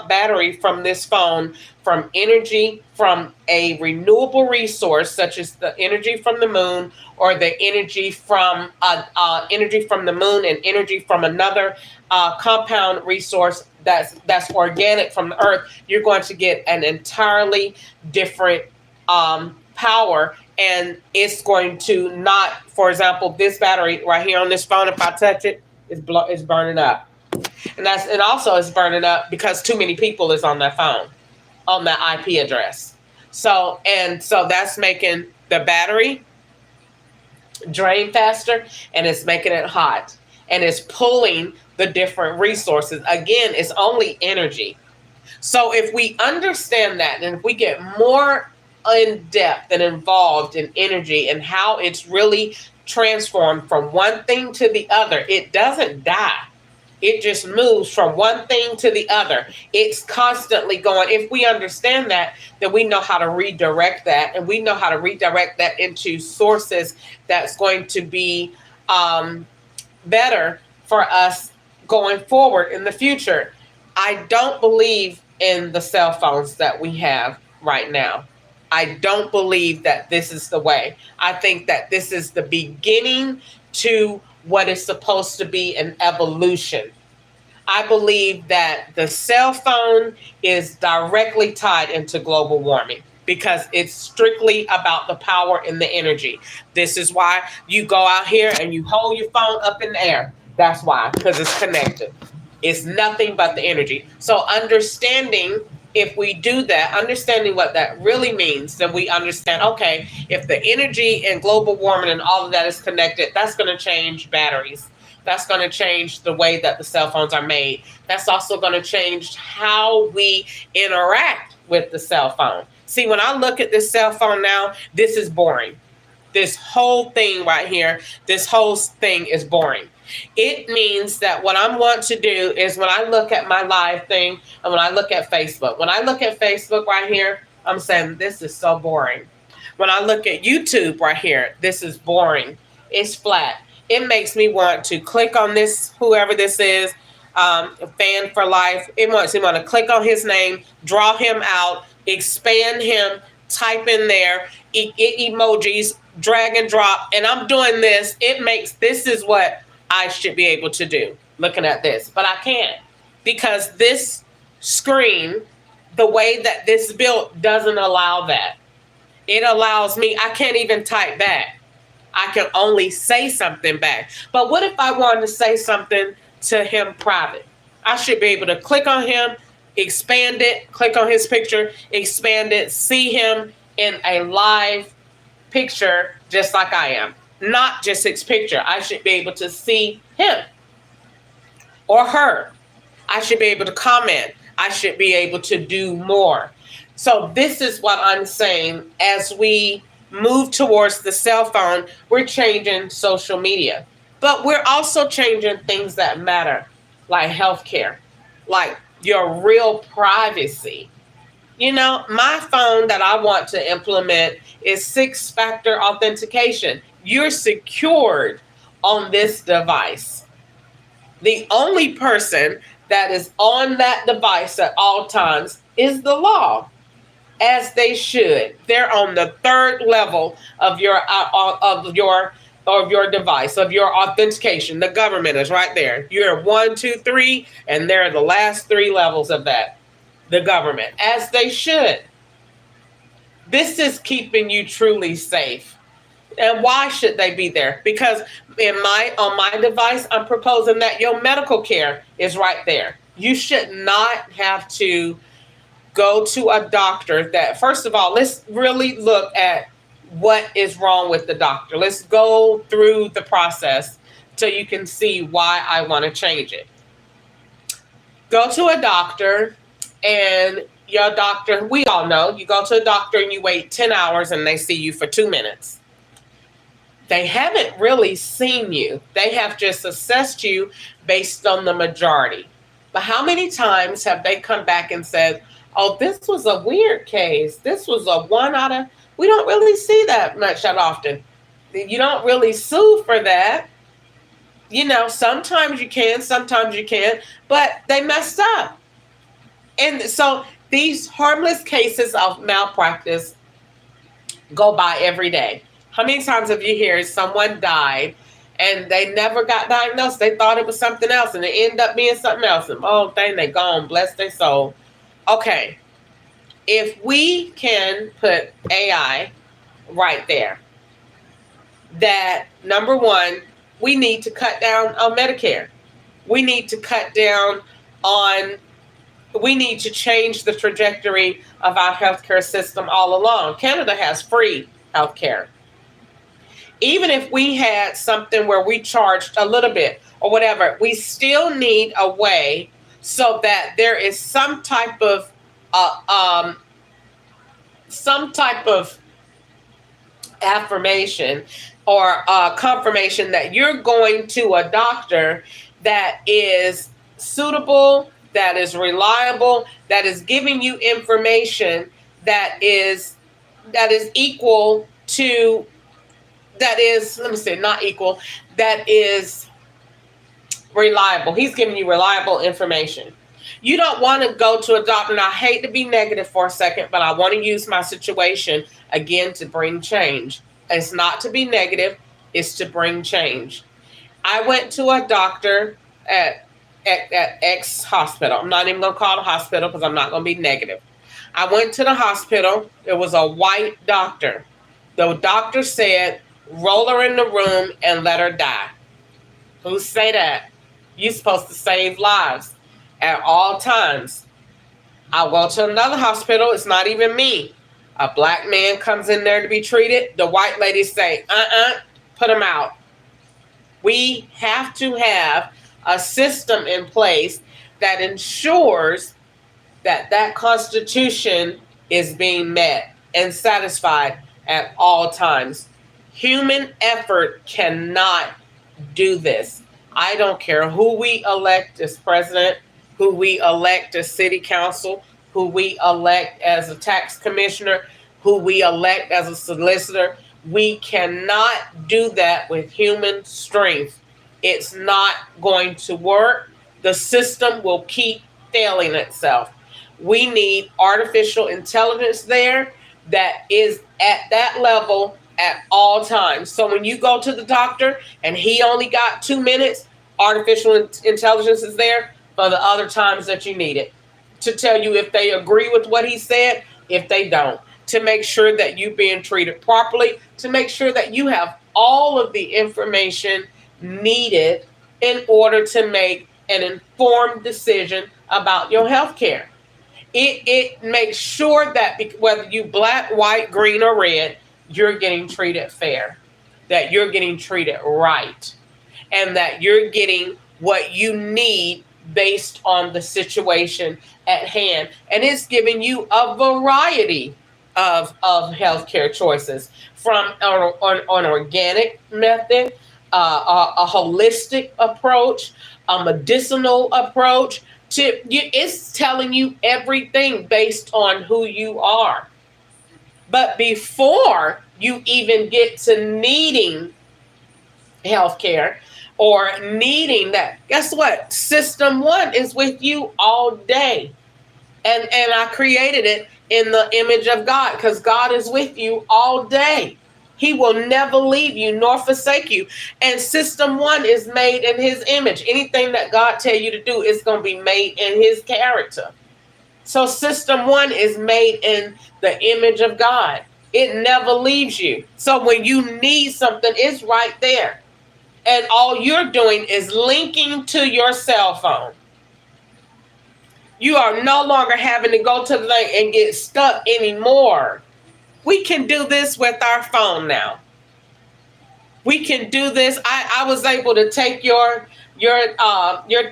A: battery from this phone from energy from a renewable resource, such as the energy from the moon, or the energy from the moon and energy from another compound resource that's organic from the earth, you're going to get an entirely different power. And it's going to not, for example, this battery right here on this phone, if I touch it, it's burning up. And also it's burning up because too many people is on that phone, on that IP address. So that's making the battery drain faster, and it's making it hot, and it's pulling the different resources. Again, it's only energy. So if we understand that, and if we get more in depth and involved in energy and how it's really transformed from one thing to the other, it doesn't die. It just moves from one thing to the other. It's constantly going. If we understand that, then we know how to redirect that, and we know how to redirect that into sources that's going to be um, better for us going forward in the future. I don't believe in the cell phones that we have right now. I don't believe that this is the way. I think that this is the beginning to what is supposed to be an evolution. I believe that the cell phone is directly tied into global warming because it's strictly about the power and the energy. This is why you go out here and you hold your phone up in the air. That's why, because it's connected. It's nothing but the energy. So, understanding, if we do that, understanding what that really means, then we understand, okay, if the energy and global warming and all of that is connected, that's going to change batteries. That's going to change the way that the cell phones are made. That's also going to change how we interact with the cell phone. See, when I look at this cell phone now, this is boring. This whole thing right here, this whole thing is boring. It means that what I want to do is when I look at my live thing and when I look at Facebook, when I look at Facebook right here, I'm saying this is so boring. When I look at YouTube right here, this is boring. It's flat. It makes me want to click on this, whoever this is, fan for life. It wants me want to click on his name, draw him out, expand him, type in there, emojis, drag and drop, and I'm doing this. It makes this is what I should be able to do. Looking at this, but I can't because this screen, the way that this built, doesn't allow that. It allows me. I can't even type back. I can only say something back. But what if I wanted to say something to him private? I should be able to click on him, expand it, click on his picture, expand it, see him in a live picture just like I am. Not just his picture. I should be able to see him or her. I should be able to comment. I should be able to do more. So this is what I'm saying. As we move towards the cell phone, we're changing social media. But we're also changing things that matter, like healthcare, like your real privacy. You know, my phone that I want to implement is 6-factor authentication. You're secured on this device. The only person that is on that device at all times is the law, as they should. They're on the third level of your device, of your authentication. The government is right there. You're 1, 2, 3, and they're the last 3 levels of that. The government, as they should. This is keeping you truly safe. And why should they be there? Because on my device, I'm proposing that your medical care is right there. You should not have to go to a doctor that, first of all, let's really look at what is wrong with the doctor. Let's go through the process so you can see why I want to change it. Go to a doctor, and your doctor, we all know, you go to a doctor and you wait 10 hours and they see you for 2 minutes. They haven't really seen you. They have just assessed you based on the majority. But how many times have they come back and said, oh, this was a weird case. This was a 1 out of, we don't really see that much that often. You don't really sue for that. You know, sometimes you can, sometimes you can't, but they messed up. And so these harmless cases of malpractice go by every day. How many times have you heard someone died and they never got diagnosed? They thought it was something else and it ended up being something else. And oh, dang, they gone, bless their soul. Okay, if we can put AI right there, that number one, we need to cut down on Medicare. We need to cut down on, we need to change the trajectory of our healthcare system all along. Canada has free healthcare. Even if we had something where we charged a little bit or whatever, we still need a way so that there is uh, um, some type of affirmation or confirmation that you're going to a doctor that is suitable, that is reliable, that is giving you information that is equal to, that is, let me say, not equal, that is reliable. He's giving you reliable information. You don't want to go to a doctor, and I hate to be negative for a second, but I want to use my situation again to bring change. It's not to be negative, it's to bring change. I went to a doctor at X hospital. I'm not even going to call it a hospital because I'm not going to be negative. I went to the hospital. It was a white doctor. The doctor said, roll her in the room and let her die. Who say that? You're supposed to save lives at all times. I'll go to another hospital. It's not even me. A black man comes in there to be treated. The white ladies say, put him out. We have to have a system in place that ensures that that constitution is being met and satisfied at all times. Human effort cannot do this. I don't care who we elect as president, who we elect as city council, who we elect as a tax commissioner, who we elect as a solicitor. We cannot do that with human strength. It's not going to work. The system will keep failing itself. We need artificial intelligence there that is at that level at all times. So when you go to the doctor and he only got 2 minutes, artificial intelligence is there for the other times that you need it to tell you if they agree with what he said, if they don't, to make sure that you're being treated properly, to make sure that you have all of the information needed in order to make an informed decision about your health care. It makes sure that whether you black, white, green, or red, you're getting treated fair, that you're getting treated right, and that you're getting what you need based on the situation at hand. And it's giving you a variety of healthcare choices from an organic method, a holistic approach, a medicinal approach. It's telling you everything based on who you are. But before you even get to needing healthcare or needing that, guess what? System one is with you all day. And I created it in the image of God because God is with you all day. He will never leave you nor forsake you. And system one is made in his image. Anything that God tell you to do is going to be made in his character. So system one is made in the image of God. It never leaves you. So when you need something, it's right there. And all you're doing is linking to your cell phone. You are no longer having to go to the thing and get stuck anymore. We can do this with our phone now. We can do this. I was able to take your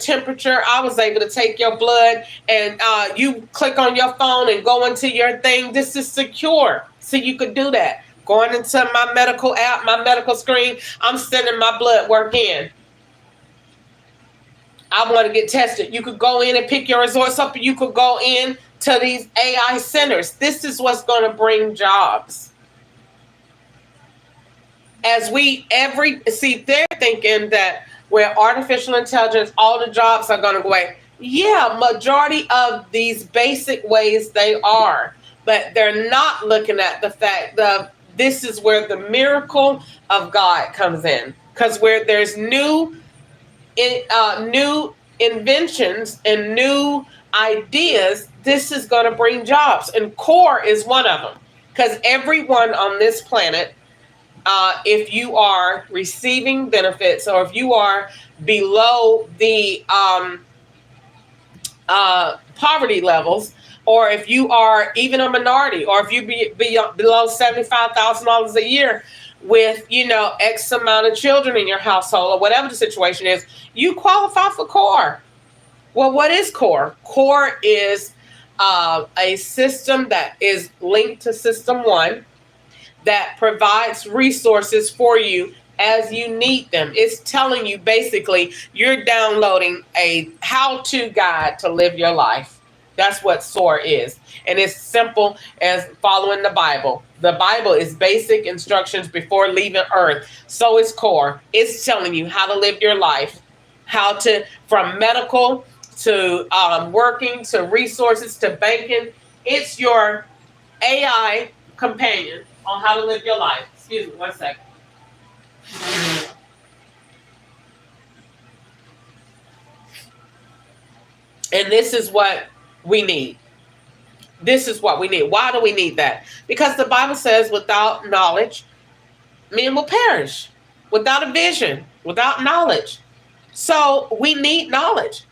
A: temperature. I was able to take your blood, and you click on your phone and go into your thing. This is secure, so you could do that. Going into my medical app, my medical screen, I'm sending my blood work in. I want to get tested. You could go in and pick your results up, and you could go in to these AI centers. This is what's going to bring jobs. They're thinking that where artificial intelligence, all the jobs are going to go away. Yeah, majority of these basic ways they are, but they're not looking at the fact that this is where the miracle of God comes in, because where there's new inventions and new ideas, this is going to bring jobs, and core is one of them, because everyone on this planet, if you are receiving benefits or if you are below the poverty levels, or if you are even a minority, or if you be below $75,000 a year, with, X amount of children in your household or whatever the situation is, you qualify for core. Well, what is core? Core is a system that is linked to system one that provides resources for you as you need them. It's telling you basically you're downloading a how to guide to live your life. That's what SOAR is. And it's simple as following the Bible. The Bible is basic instructions before leaving earth. So is CORE. It's telling you how to live your life, how to, from medical to working to resources to banking. It's your AI companion on how to live your life. Excuse me, one second. And this is what we need. This is what we need. Why do we need that? Because the Bible says without knowledge, men will perish. Without a vision, without knowledge. So we need knowledge.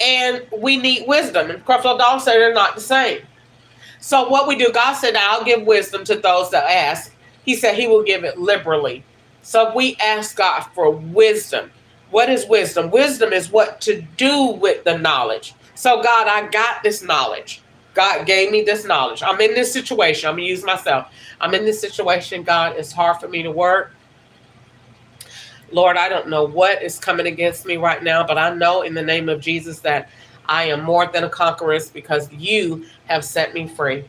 A: And we need wisdom. And Creflo Dollar said they're not the same. So what we do, God said, I'll give wisdom to those that ask. He said he will give it liberally. So we ask God for wisdom. What is wisdom? Wisdom is what to do with the knowledge. So God, I got this knowledge. God gave me this knowledge. I'm in this situation. I'm going to use myself. I'm in this situation, God. It's hard for me to work. Lord, I don't know what is coming against me right now, but I know in the name of Jesus that I am more than a conqueror because you have set me free,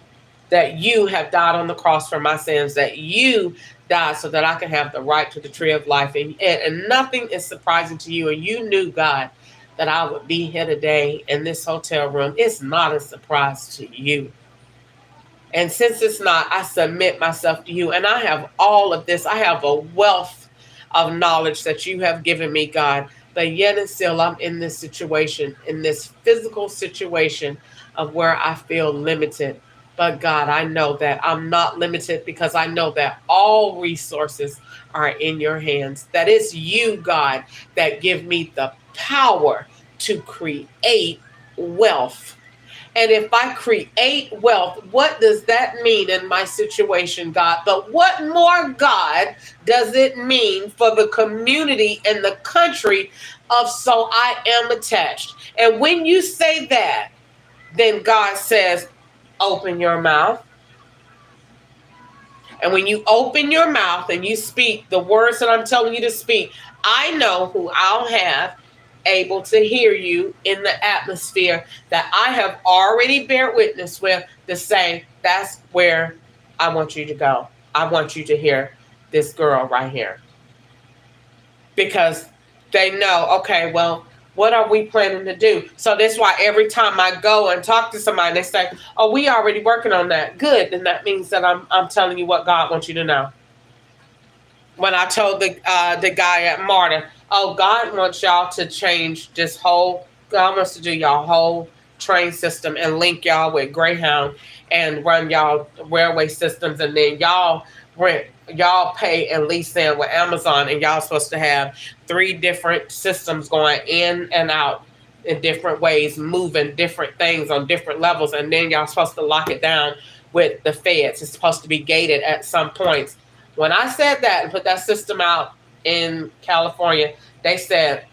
A: that you have died on the cross for my sins, that you died so that I can have the right to the tree of life. And nothing is surprising to you. And you knew, God, that I would be here today in this hotel room. It's not a surprise to you. And since it's not, I submit myself to you. And I have all of this. I have a wealth of knowledge that you have given me, God. But yet and still, I'm in this situation, in this physical situation of where I feel limited. But God, I know that I'm not limited because I know that all resources are in your hands. That it's you, God, that give me the power to create wealth. And if I create wealth, what does that mean in my situation, God? But what more, God, does it mean for the community and the country of So I Am Attached? And when you say that, then God says, open your mouth. And when you open your mouth and you speak the words that I'm telling you to speak, I know who I'll have able to hear you in the atmosphere that I have already bear witness with to say, that's where I want you to go. I want you to hear this girl right here. Because they know, okay, well, what are we planning to do? So that's why every time I go and talk to somebody, they say, oh, we already working on that. Good. Then that means that I'm telling you what God wants you to know. When I told the guy at MARTA, oh, God wants y'all to change this whole, God wants to do y'all whole train system and link y'all with Greyhound and run y'all railway systems. And then y'all pay and lease in with Amazon, and y'all supposed to have 3 different systems going in and out in different ways, moving different things on different levels. And then y'all supposed to lock it down with the feds. It's supposed to be gated at some points. When I said that and put that system out in California, they said,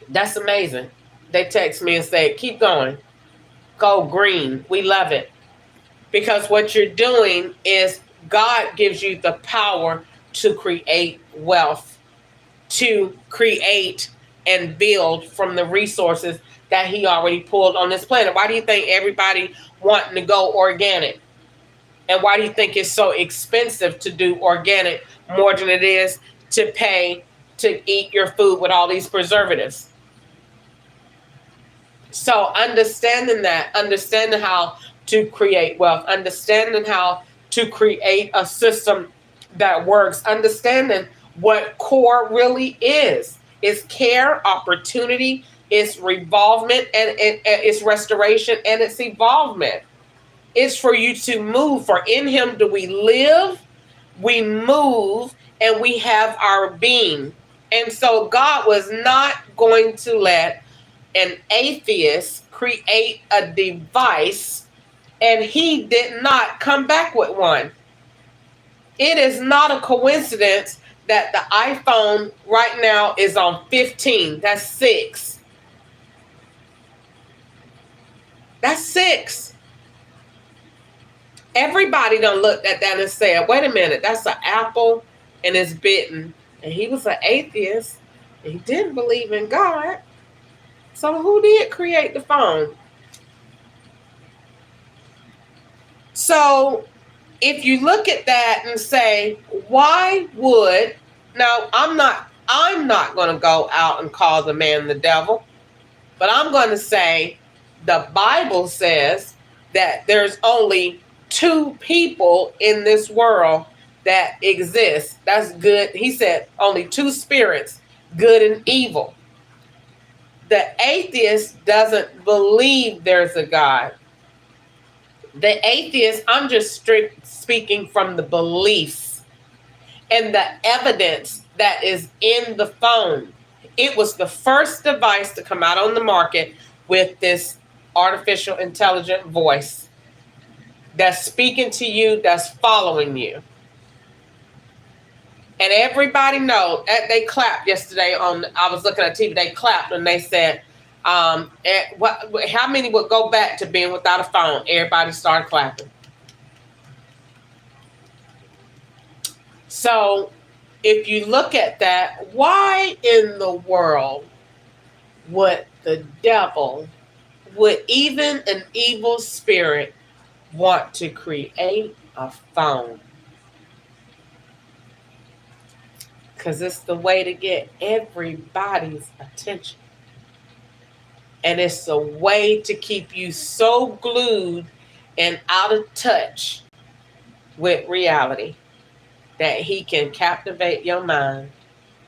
A: that's amazing. They text me and say, keep going. Go green. We love it. Because what you're doing is God gives you the power to create wealth, to create and build from the resources that he already pulled on this planet. Why do you think everybody wanting to go organic? And why do you think it's so expensive to do organic more than it is to pay to eat your food with all these preservatives? So understanding that, understanding how to create wealth, understanding how to create a system that works, understanding what core really is. It's care, opportunity, it's revolvement, and it's restoration, and it's evolvement. It's for you to move. For in him do we live, we move, and we have our being. And so God was not going to let an atheist create a device, and he did not come back with one. It is not a coincidence that the iPhone right now is on 15. That's 6. That's 6. Everybody done looked at that and said, wait a minute, that's an apple and it's bitten. And he was an atheist. And he didn't believe in God. So who did create the phone? So if you look at that and say, why would, now I'm not going to go out and call the man the devil, but I'm going to say the Bible says that there's only 2 people in this world that exist. That's good. He said only 2 spirits, good and evil. The atheist doesn't believe there's a God. The atheist, I'm just speaking from the beliefs and the evidence that is in the phone. It was the first device to come out on the market with this artificial intelligent voice that's speaking to you, that's following you. And everybody know that they clapped yesterday I was looking at TV, they clapped and they said, how many would go back to being without a phone? Everybody started clapping. So if you look at that, why in the world would the devil, would even an evil spirit want to create a phone? Because it's the way to get everybody's attention. And it's a way to keep you so glued and out of touch with reality that he can captivate your mind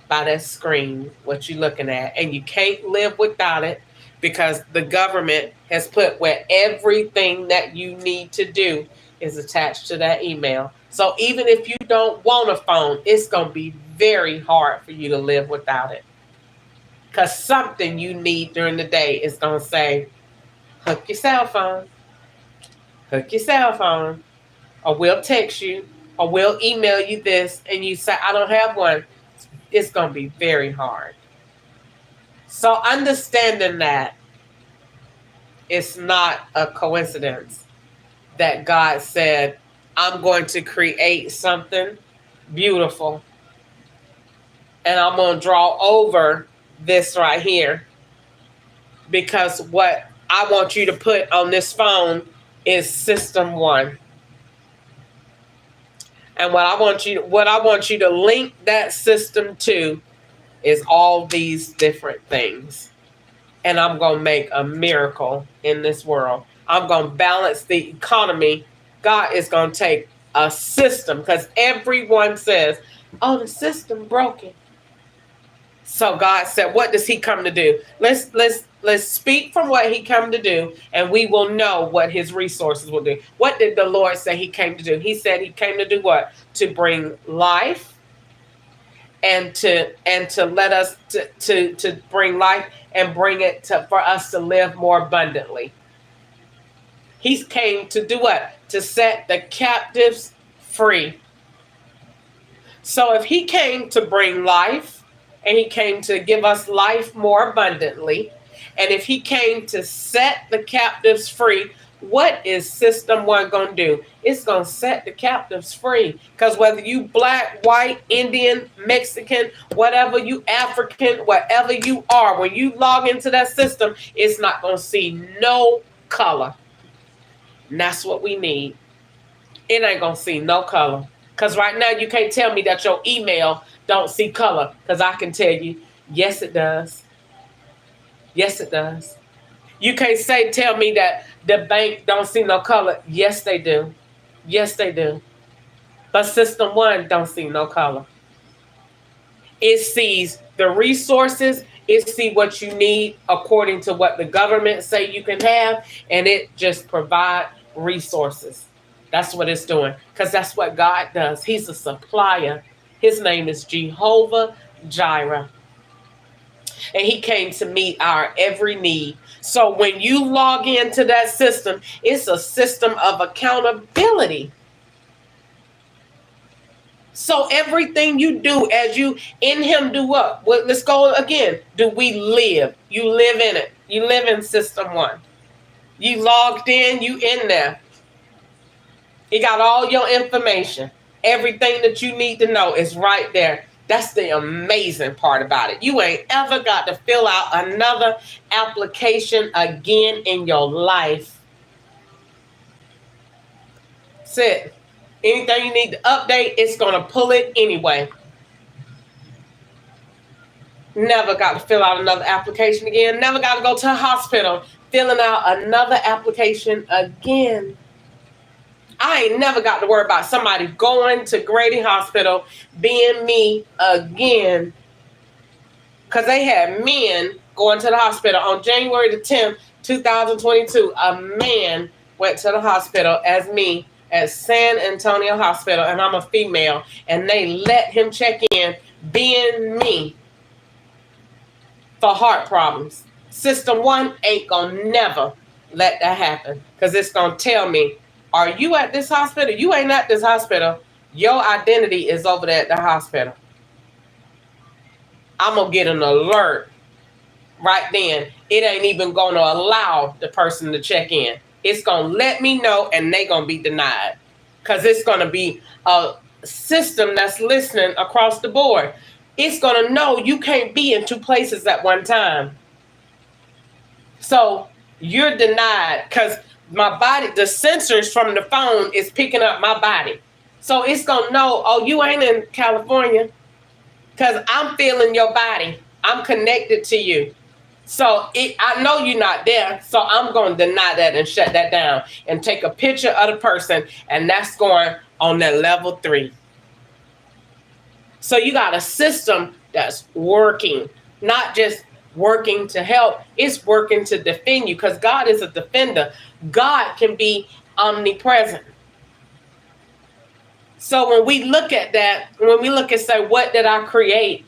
A: by that screen, what you're looking at. And you can't live without it because the government has put where everything that you need to do is attached to that email. So even if you don't want a phone, it's going to be very hard for you to live without it. Because something you need during the day is going to say, hook your cell phone. Hook your cell phone. Or we'll text you. Or we'll email you this. And you say, I don't have one. It's going to be very hard. So understanding that it's not a coincidence that God said, I'm going to create something beautiful. And I'm going to draw over this right here. Because what I want you to put on this phone is system 1. And what I want you to link that system to is all these different things. And I'm going to make a miracle in this world. I'm going to balance the economy. God is going to take a system, because everyone says, oh, the system broken. So God said, what does he come to do? Let's speak from what he come to do, and we will know what his resources will do. What did the Lord say he came to do? He said he came to do what? To bring life and to let us to bring life and bring it for us to live more abundantly. He came to do what? To set the captives free. So if he came to bring life, and he came to give us life more abundantly, and if he came to set the captives free, what is system 1 going to do? It's going to set the captives free. Because whether you black, white, Indian, Mexican, whatever, you African, whatever you are, when you log into that system, it's not going to see no color. And that's what we need. It ain't going to see no color. Because right now you can't tell me that your email don't see color. Because I can tell you, yes, it does. Yes, it does. You can't tell me that the bank don't see no color. Yes, they do. Yes, they do. But system 1 don't see no color. It sees the resources. It sees what you need according to what the government say you can have. And it just provide resources. That's what it's doing. Because that's what God does. He's a supplier. His name is Jehovah Jireh. And he came to meet our every need. So when you log into that system, it's a system of accountability. So everything you do as you in him do what? Well, let's go again. Do we live? You live in it. You live in system one. You logged in, you in there. You got all your information. Everything that you need to know is right there. That's the amazing part about it. You ain't ever got to fill out another application again in your life. That's it. Anything you need to update, it's going to pull it anyway. Never got to fill out another application again. Never got to go to a hospital filling out another application again. I ain't never got to worry about somebody going to Grady Hospital being me again. Because they had men going to the hospital on January the 10th, 2022. A man went to the hospital as me at San Antonio Hospital, and I'm a female, and they let him check in being me for heart problems. System one ain't gonna never let that happen, because it's gonna tell me, are you at this hospital? You ain't at this hospital. Your identity is over there at the hospital. I'm gonna get an alert right then. It ain't even gonna allow the person to check in. It's gonna let me know, and they gonna be denied, because it's gonna be a system that's listening across the board. It's gonna know you can't be in two places at one time. So you're denied, because my body, the sensors from the phone is picking up my body. So it's gonna know, oh, you ain't in California, because I'm feeling your body. I'm connected to you. So I know you're not there, so I'm going to deny that and shut that down and take a picture of the person, and that's going on that level 3. So you got a system that's working, not just working to help, it's working to defend you, because God is a defender. God can be omnipresent. So when we look at that, when we look and say, what did I create?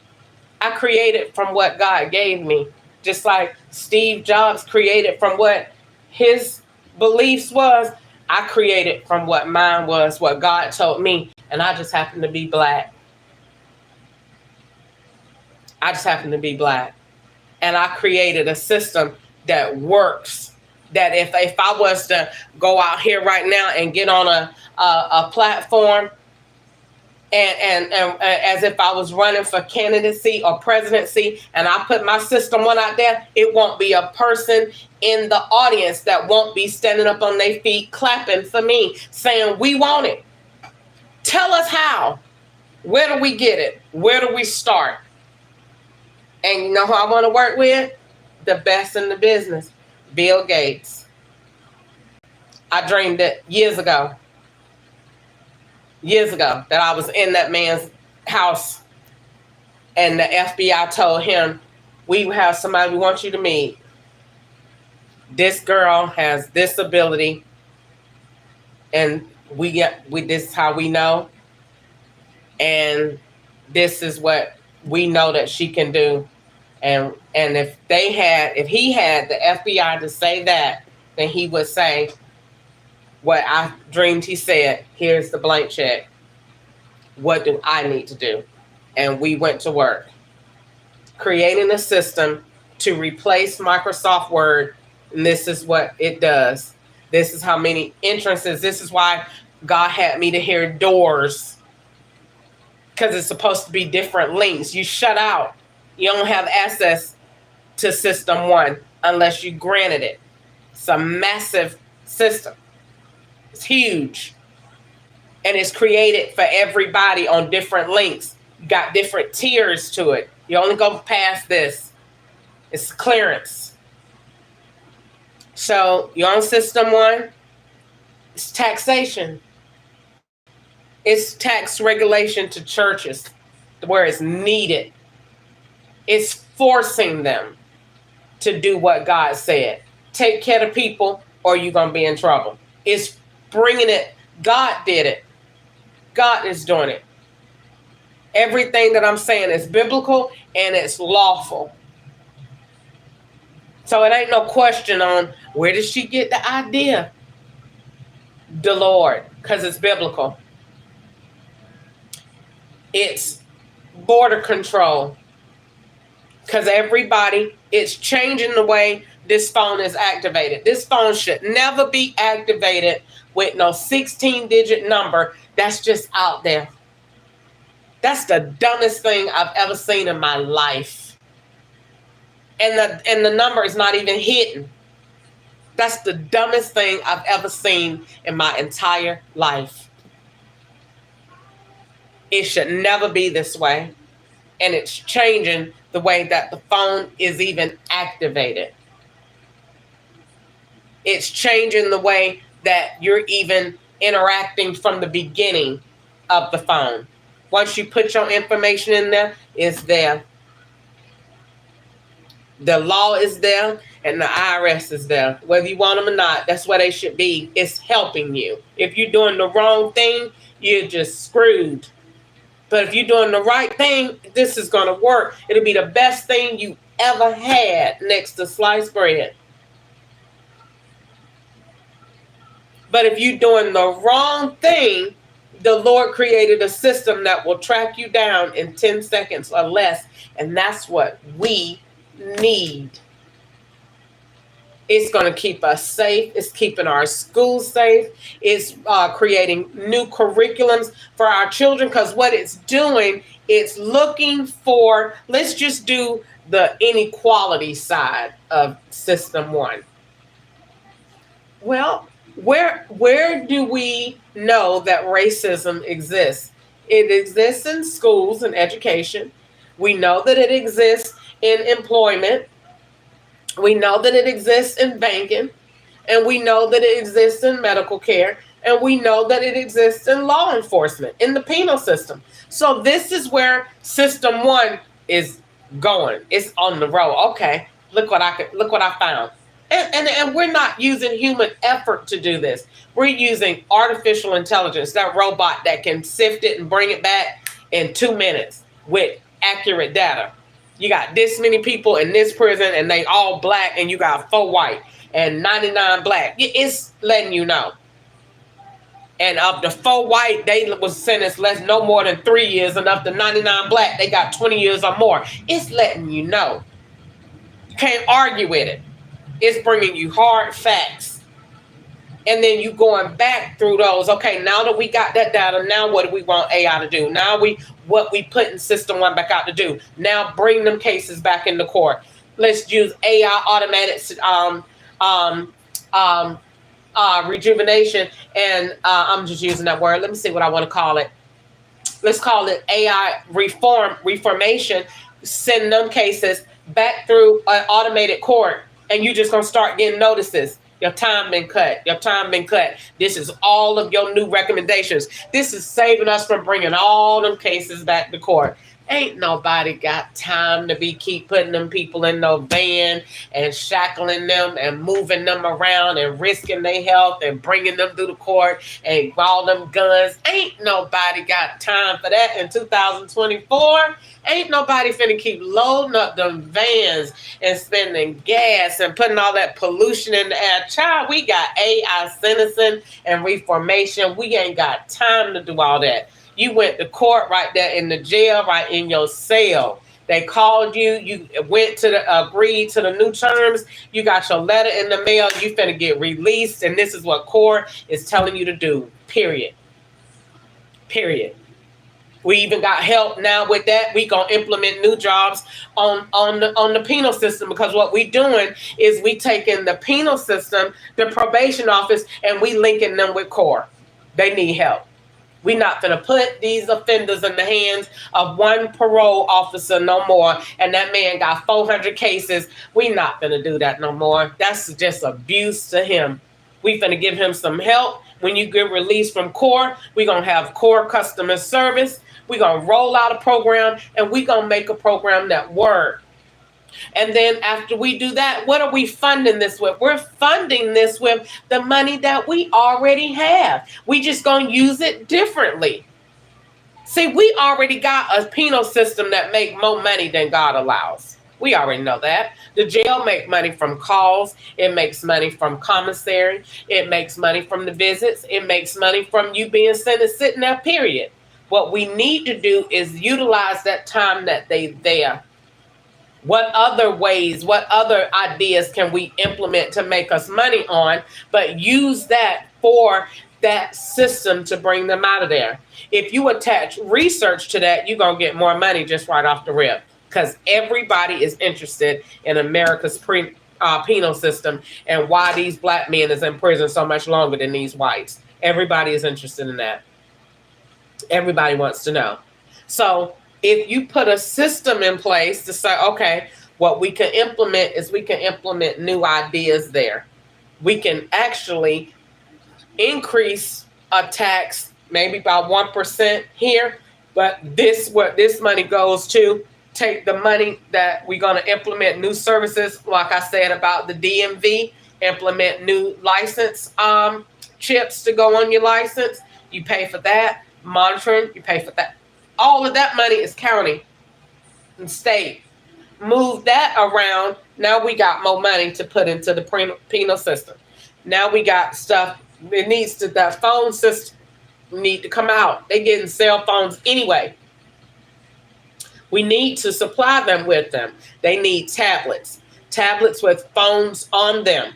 A: I created from what God gave me. Just like Steve Jobs created from what his beliefs was, I created from what mine was, what God told me. And I just happen to be black. I just happen to be black. And I created a system that works. That if I was to go out here right now and get on a platform, and as if I was running for candidacy or presidency, and I put my system one out there, it won't be a person in the audience that won't be standing up on their feet clapping for me, saying, we want it. Tell us how. Where do we get it? Where do we start? And you know who I want to work with? The best in the business, Bill Gates. I dreamed it years ago that I was in that man's house, and the FBI told him, we have somebody we want you to meet. This girl has this ability, and this is how we know, and this is what we know that she can do. And if he had the FBI to say that, then he would say what I dreamed he said. Here's the blank check. What do I need to do? And we went to work, creating a system to replace Microsoft Word. And this is what it does. This is how many entrances. This is why God had me to hear doors, because it's supposed to be different links. You shut out. You don't have access to system one unless you granted it. It's a massive system. It's huge. And it's created for everybody on different links. You got different tiers to it. You only go past this. It's clearance. So you're on system one. It's taxation. It's tax regulation to churches where it's needed. It's forcing them to do what God said. Take care of people or you're going to be in trouble. It's bringing it. God did it. God is doing it. Everything that I'm saying is biblical and it's lawful. So it ain't no question on where did she get the idea? The Lord, because it's biblical. It's border control. Because everybody, it's changing the way this phone is activated. This phone should never be activated with no 16-digit number that's just out there. That's the dumbest thing I've ever seen in my life. And the number is not even hidden. That's the dumbest thing I've ever seen in my entire life. It should never be this way. And it's changing the way that the phone is even activated. It's changing the way that you're even interacting from the beginning of the phone. Once you put your information in there, it's there. The law is there and the IRS is there. Whether you want them or not, that's where they should be. It's helping you. If you're doing the wrong thing, you're just screwed. But if you're doing the right thing, this is going to work. It'll be the best thing you ever had next to sliced bread. But if you're doing the wrong thing, the Lord created a system that will track you down in 10 seconds or less. And that's what we need. It's going to keep us safe. It's keeping our schools safe. It's creating new curriculums for our children, because what it's doing, it's looking for, let's just do the inequality side of System 1. Well, where do we know that racism exists? It exists in schools and education. We know that it exists in employment. We know that it exists in banking, and we know that it exists in medical care, and we know that it exists in law enforcement, in the penal system. So this is where System 1 is going. It's on the road. Okay, look what I found. And we're not using human effort to do this. We're using artificial intelligence, that robot that can sift it and bring it back in 2 minutes with accurate data. You got this many people in this prison and they all black, and you got 4 white and 99 black. It's letting you know. And of the 4 white, they was sentenced no more than 3 years, and of the 99 black, they got 20 years or more. It's letting you know. You can't argue with it. It's bringing you hard facts. And then you going back through those. Okay, now that we got that data, now what do we want AI to do? Now what we put in System 1 back out to do. Now bring them cases back into court. Let's use AI automatic rejuvenation. And I'm just using that word. Let me see what I want to call it. Let's call it AI reformation. Send them cases back through an automated court. And you just going to start getting notices. Your time been cut. Your time been cut. This is all of your new recommendations. This is saving us from bringing all them cases back to court. Ain't nobody got time to keep putting them people in no van and shackling them and moving them around and risking their health and bringing them through the court and all them guns. Ain't nobody got time for that in 2024. Ain't nobody finna keep loading up them vans and spending gas and putting all that pollution in the air. Child, we got AI sentencing and reformation. We ain't got time to do all that. You went to court right there in the jail, right in your cell. They called you. You went to agreed to the new terms. You got your letter in the mail. You finna get released, and this is what court is telling you to do. Period. Period. We even got help now with that. We gonna implement new jobs on the penal system, because what we doing is we taking the penal system, the probation office, and we linking them with court. They need help. We're not going to put these offenders in the hands of one parole officer no more. And that man got 400 cases. We're not going to do that no more. That's just abuse to him. We're going to give him some help. When you get released from court, we're going to have core customer service. We're going to roll out a program, and we're going to make a program that works. And then after we do that, what are we funding this with? We're funding this with the money that we already have. We just going to use it differently. See, we already got a penal system that make more money than God allows. We already know that. The jail make money from calls. It makes money from commissary. It makes money from the visits. It makes money from you being sentenced, sitting there, period. What we need to do is utilize that time that they there. What other ways, what other ideas can we implement to make us money on, but use that for that system to bring them out of there. If you attach research to that, you're going to get more money just right off the rip, because everybody is interested in America's penal system and why these black men is in prison so much longer than these whites. Everybody is interested in that. Everybody wants to know. So if you put a system in place to say, okay, what we can implement is we can implement new ideas there. We can actually increase a tax maybe by 1% here, but this what this money goes to. Take the money that we're going to implement new services, like I said about the DMV, implement new license chips to go on your license. You pay for that. Monitoring, you pay for that. All of that money is county and state. Move that around. Now we got more money to put into the penal system. Now we got stuff. It needs to, that phone system need to come out. They're getting cell phones anyway. We need to supply them with them. They need tablets with phones on them.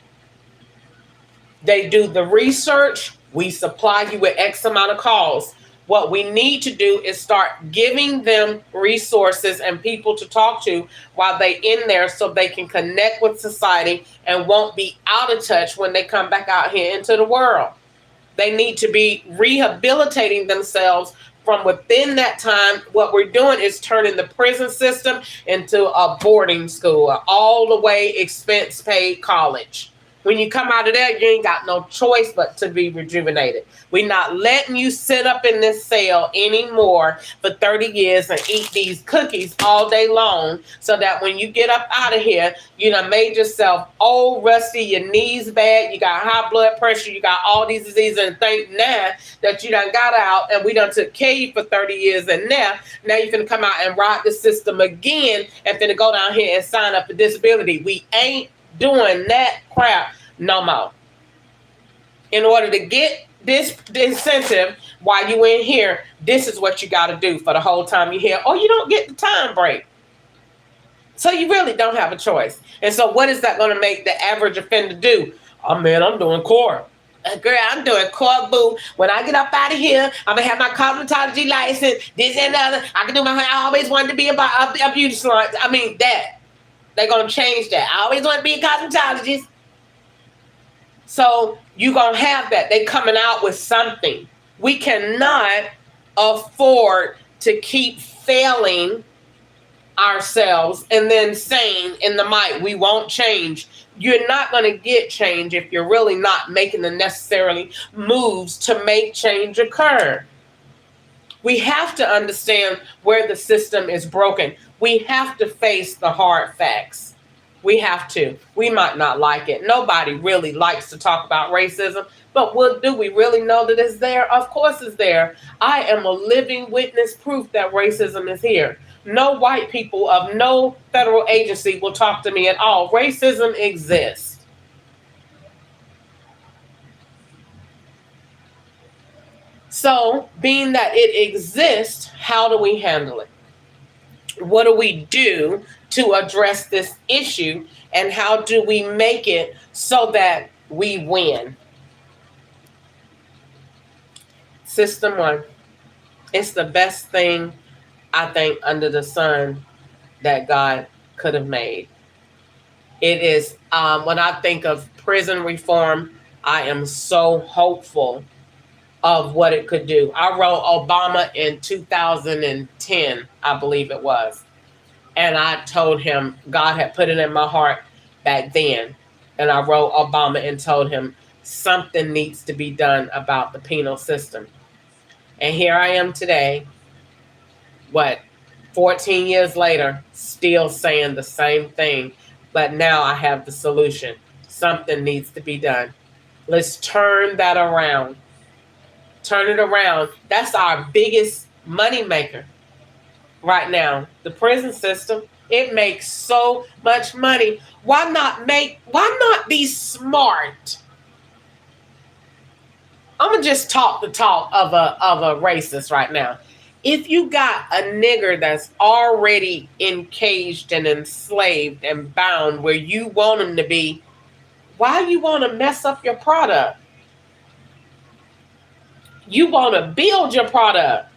A: They do the research. We supply you with X amount of calls. What we need to do is start giving them resources and people to talk to while they in there, so they can connect with society and won't be out of touch when they come back out here into the world. They need to be rehabilitating themselves from within that time. What we're doing is turning the prison system into a boarding school, all the way expense paid college. When you come out of there, you ain't got no choice but to be rejuvenated. We're not letting you sit up in this cell anymore for 30 years and eat these cookies all day long, so that when you get up out of here, you done made yourself old, rusty, your knees bad, you got high blood pressure, you got all these diseases, and think now that you done got out and we done took care of you for 30 years, and now you finna come out and ride the system again and finna go down here and sign up for disability. We ain't doing that crap no more. In order to get this incentive while you in here, this is what you got to do for the whole time you're here, or you don't get the time break. So you really don't have a choice. And so what is that going to make the average offender do? Oh man, I'm doing court. Girl, I'm doing court, boo. When I get up out of here, I'm going to have my cosmetology license, this and other. I can do my hair. I always wanted to be a beauty salon. I mean, that. They're going to change that. I always want to be a cosmetologist. So you're going to have that. They coming out with something. We cannot afford to keep failing ourselves and then saying in the mic, we won't change. You're not going to get change if you're really not making the necessary moves to make change occur. We have to understand where the system is broken. We have to face the hard facts. We have to. We might not like it. Nobody really likes to talk about racism, but do we really know that it's there? Of course it's there. I am a living witness, proof that racism is here. No white people of no federal agency will talk to me at all. Racism exists. So, being that it exists, how do we handle it? What do we do to address this issue, and how do we make it so that we win? System one. It's the best thing, I think, under the sun that God could have made. It is, when I think of prison reform, I am so hopeful of what it could do. I wrote Obama in 2010, I believe it was. And I told him, God had put it in my heart back then. And I wrote Obama and told him something needs to be done about the penal system. And here I am today, 14 years later, still saying the same thing. But now I have the solution. Something needs to be done. Let's turn that around. Turn it around. That's our biggest money maker right now. The prison system. It makes so much money. Why not be smart? I'm gonna just talk the talk of a racist right now. If you got a nigger that's already encaged and enslaved and bound where you want him to be, why you want to mess up your product? You want to build your product.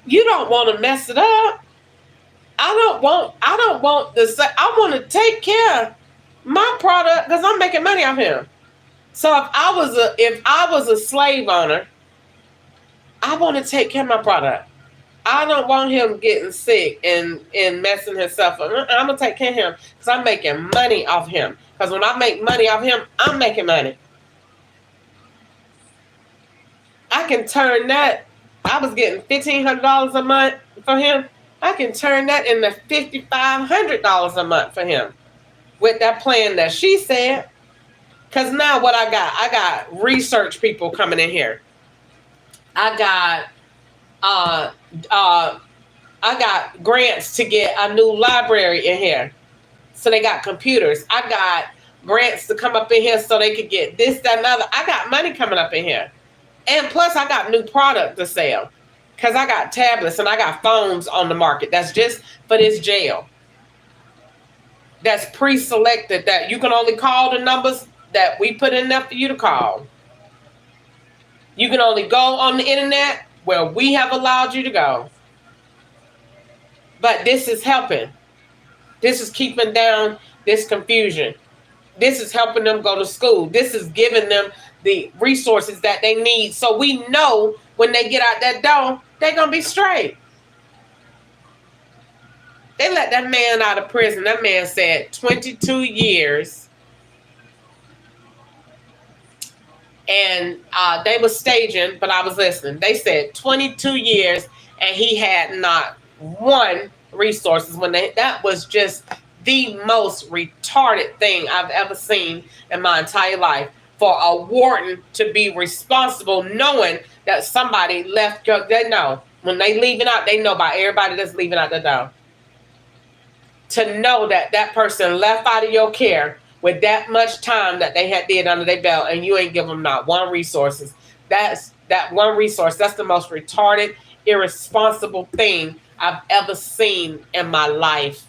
A: You don't want to mess it up. I don't want the, I want to take care of my product because I'm making money off him. So if I was a slave owner, I want to take care of my product. I don't want him getting sick and messing himself up. I'm gonna take care of him because I'm making money off him. Because when I make money off him, I'm making money. I can turn that. I was getting $1,500 a month for him. I can turn that into $5,500 a month for him with that plan that she said. Because now what I got research people coming in here. I got grants to get a new library in here. So they got computers. I got grants to come up in here so they could get this, that, and other. I got money coming up in here. And plus I got new product to sell. Because I got tablets and I got phones on the market. That's just for this jail. That's pre-selected that you can only call the numbers that we put in there for you to call. You can only go on the internet where we have allowed you to go. But this is helping. This is keeping down this confusion. This is helping them go to school. This is giving them the resources that they need. So we know when they get out that door, they're going to be straight. They let that man out of prison. That man said 22 years. And they were staging, but I was listening. They said 22 years and he had not one resources when that was just the most retarded thing I've ever seen in my entire life. For a warden to be responsible knowing that somebody left, they know. When they leaving out, they know about everybody that's leaving out the door. To know that that person left out of your care with that much time that they had did under their belt and you ain't give them not one resources. That's that one resource. That's the most retarded, irresponsible thing I've ever seen in my life.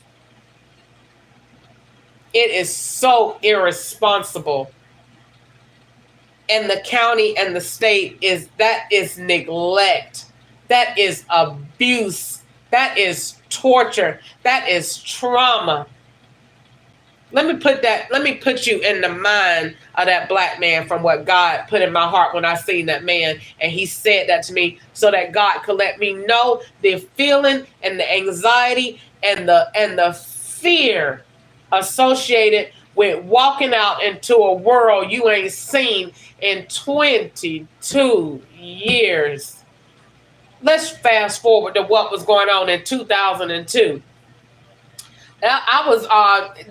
A: It is so irresponsible. And the county and the state is neglect. That is abuse. That is torture. That is trauma. Let me put you in the mind of that black man from what God put in my heart when I seen that man and he said that to me so that God could let me know the feeling and the anxiety and the fear associated with walking out into a world you ain't seen in 22 years. Let's fast forward to what was going on in 2002. I was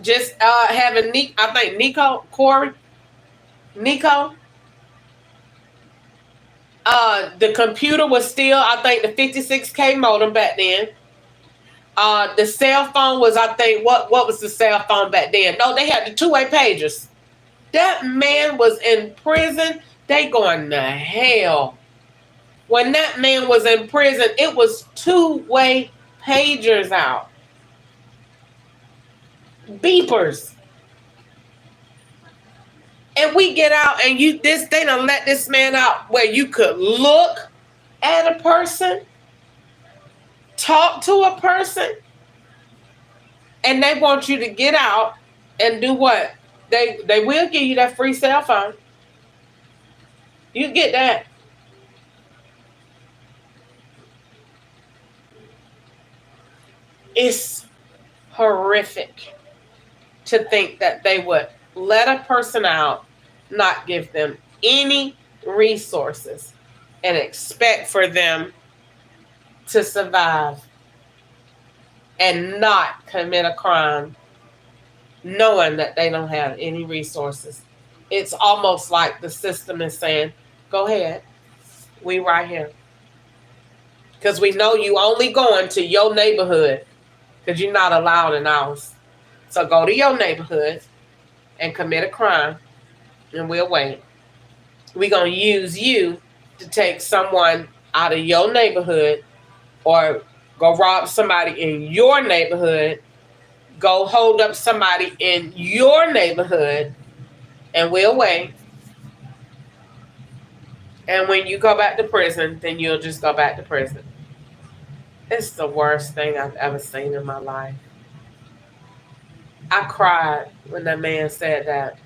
A: just having Nico. The computer was still, I think, the 56K modem back then. The cell phone was, I think, what was the cell phone back then? No, they had the two-way pagers. That man was in prison. They going to hell. When that man was in prison, it was two-way pagers out. Beepers. And we get out and they done let this man out where you could look at a person, talk to a person, and they want you to get out and do what? They will give you that free cell phone. You get that. It's horrific to think that they would let a person out, not give them any resources, and expect for them to survive and not commit a crime knowing that they don't have any resources. It's almost like the system is saying, go ahead, we right here. Because we know you only going to your neighborhood because you're not allowed in ours. So go to your neighborhood and commit a crime and we'll wait. We're going to use you to take someone out of your neighborhood or go rob somebody in your neighborhood, go hold up somebody in your neighborhood, and we'll wait. And when you go back to prison, then you'll just go back to prison. It's the worst thing I've ever seen in my life. I cried when that man said that.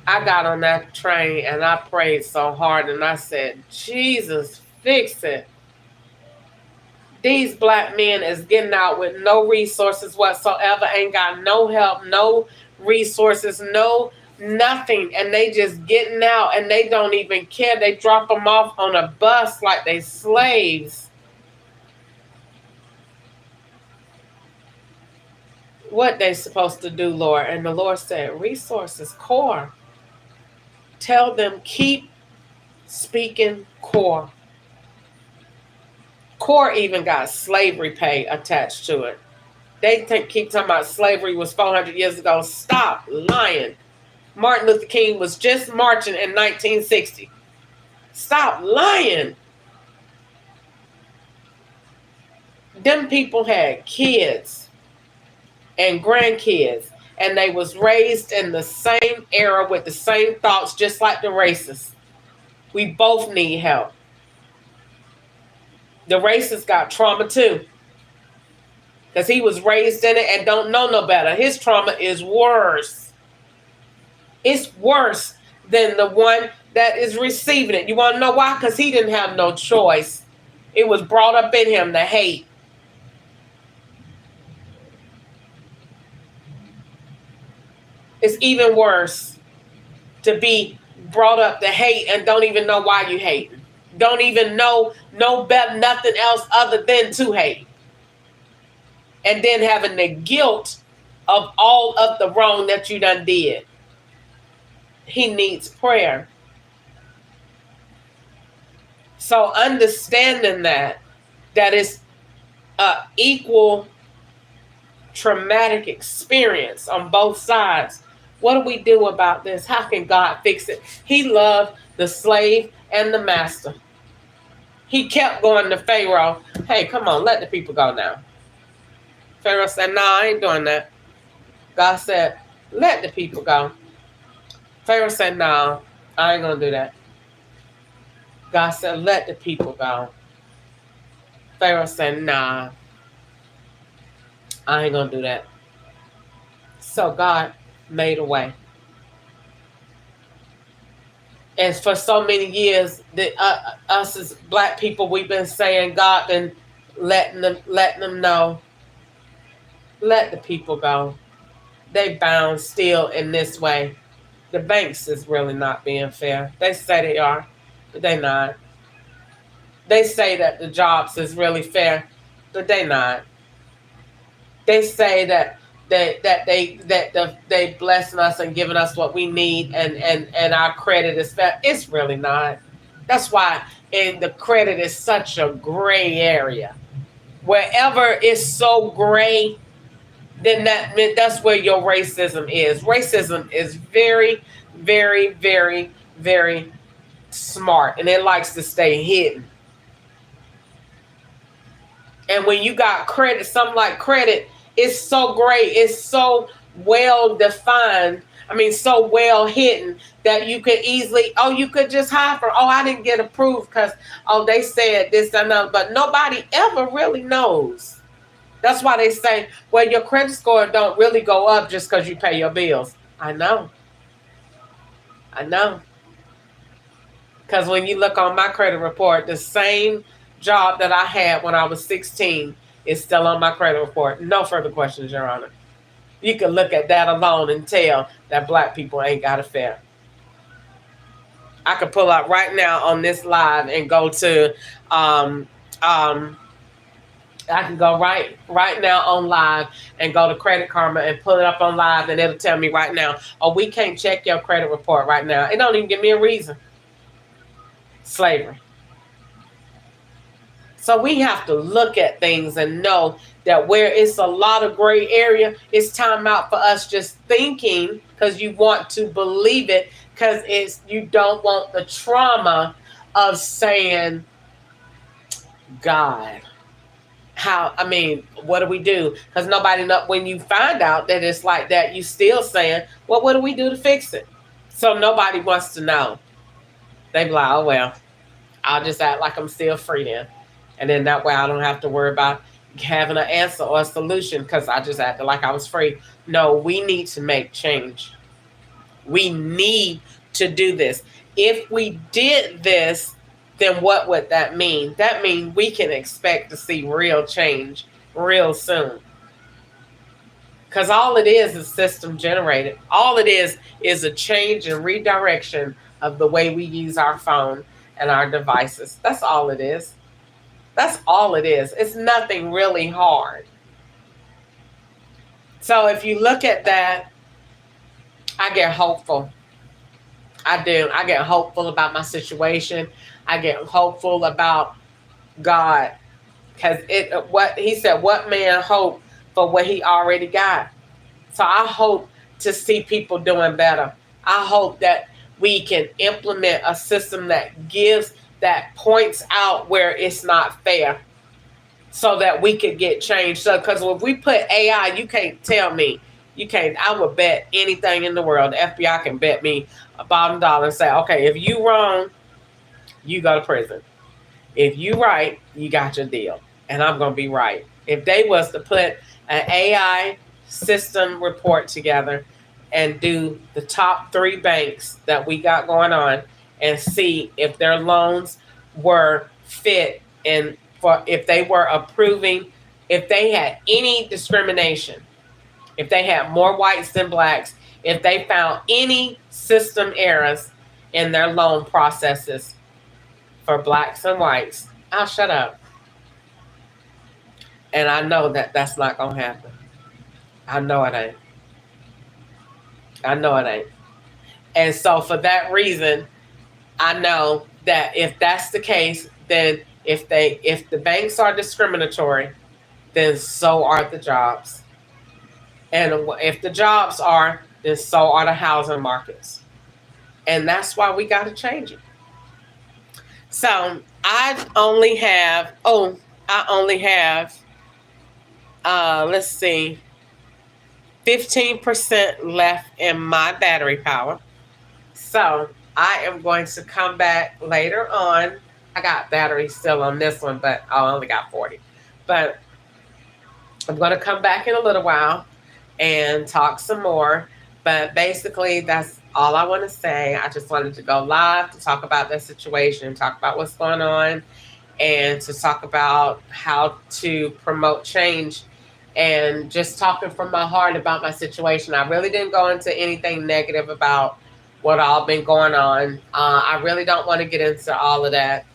A: I got on that train and I prayed so hard and I said, Jesus, fix it. These black men is getting out with no resources whatsoever, ain't got no help, no resources, no nothing, and they just getting out and they don't even care. They drop them off on a bus like they slaves. What they supposed to do, Lord? And the Lord said, resources, core. Tell them, keep speaking core. Core even got slavery pay attached to it. They keep talking about slavery was 400 years ago. Stop lying. Martin Luther King was just marching in 1960. Stop lying. Them people had kids and grandkids, and they was raised in the same era with the same thoughts, just like the racists. We both need help. The racist got trauma too, because he was raised in it and don't know no better. His trauma is worse. It's worse than the one that is receiving it. You want to know why? Because he didn't have no choice. It was brought up in him to hate. It's even worse to be brought up to hate and don't even know why you hate. Don't even know better, nothing else other than to hate. And then having the guilt of all of the wrong that you done did. He needs prayer. So understanding that is a equal traumatic experience on both sides. What do we do about this? How can God fix it? He loved the slave and the master. He kept going to Pharaoh. Hey, come on, let the people go now. Pharaoh said, no, I ain't doing that. God said, let the people go. Pharaoh said, no, I ain't going to do that. God said, let the people go. Pharaoh said, nah, I ain't going to do that. So God made a way. And for so many years, us as black people, we've been saying, God been letting them know, let the people go. They bound still in this way. The banks is really not being fair. They say they are, but they not. They say that the jobs is really fair, but they not. They say that they blessing us and giving us what we need and our credit is fair. It's really not. That's why the credit is such a gray area. Wherever it's so gray, then that's where your racism is. Racism is very, very, very, very smart, and it likes to stay hidden. And when you got credit, something like credit, it's so great, it's so well defined. I mean, so well hidden that you could easily, you could just hide for, I didn't get approved because, they said this and that, but nobody ever really knows. That's why they say, well, your credit score don't really go up just because you pay your bills. I know. Because when you look on my credit report, the same job that I had when I was 16 is still on my credit report. No further questions, Your Honor. You can look at that alone and tell that black people ain't got it fair. I could pull up right now on this live and go to I can go right now on live and go to Credit Karma and pull it up on live, and it'll tell me right now, we can't check your credit report right now. It don't even give me a reason. Slavery. So we have to look at things and know that where it's a lot of gray area, it's time out for us just thinking because you want to believe it, because you don't want the trauma of saying, God. What do we do? Because nobody know, when you find out that it's like that, you still saying, well, what do we do to fix it? So nobody wants to know. They be like, oh, well, I'll just act like I'm still free then. And then that way I don't have to worry about having an answer or a solution because I just acted like I was free. No, we need to make change. We need to do this. If we did this, then what would that mean? That means we can expect to see real change real soon. Because all it is system generated. All it is a change and redirection of the way we use our phone and our devices. That's all it is. That's all it is. It's nothing really hard. So if you look at that, I get hopeful. I do. I get hopeful about my situation. I get hopeful about God. Because what he said, what man hope for what he already got? So I hope to see people doing better. I hope that we can implement a system that points out where it's not fair so that we could get change. So, because if we put AI, you can't tell me, you can't, I would bet anything in the world. The FBI can bet me a bottom dollar and say, okay, if you wrong, you go to prison. If you right, you got your deal. And I'm going to be right. If they was to put an AI system report together and do the top 3 banks that we got going on and see if their loans were fit and for if they were approving, if they had any discrimination, if they had more whites than blacks, if they found any system errors in their loan processes for blacks and whites, I'll shut up. And I know that that's not going to happen. I know it ain't. I know it ain't. And so for that reason, I know that if that's the case, then if the banks are discriminatory, then so are the jobs. And if the jobs are, then so are the housing markets. And that's why we got to change it. So I only have, let's see, 15% left in my battery power. So I am going to come back later on. I got battery still on this one, but I only got 40. But I'm going to come back in a little while and talk some more. But basically, that's all I want to say. I just wanted to go live to talk about the situation, talk about what's going on, and to talk about how to promote change and just talking from my heart about my situation. I really didn't go into anything negative about what all been going on. I really don't want to get into all of that.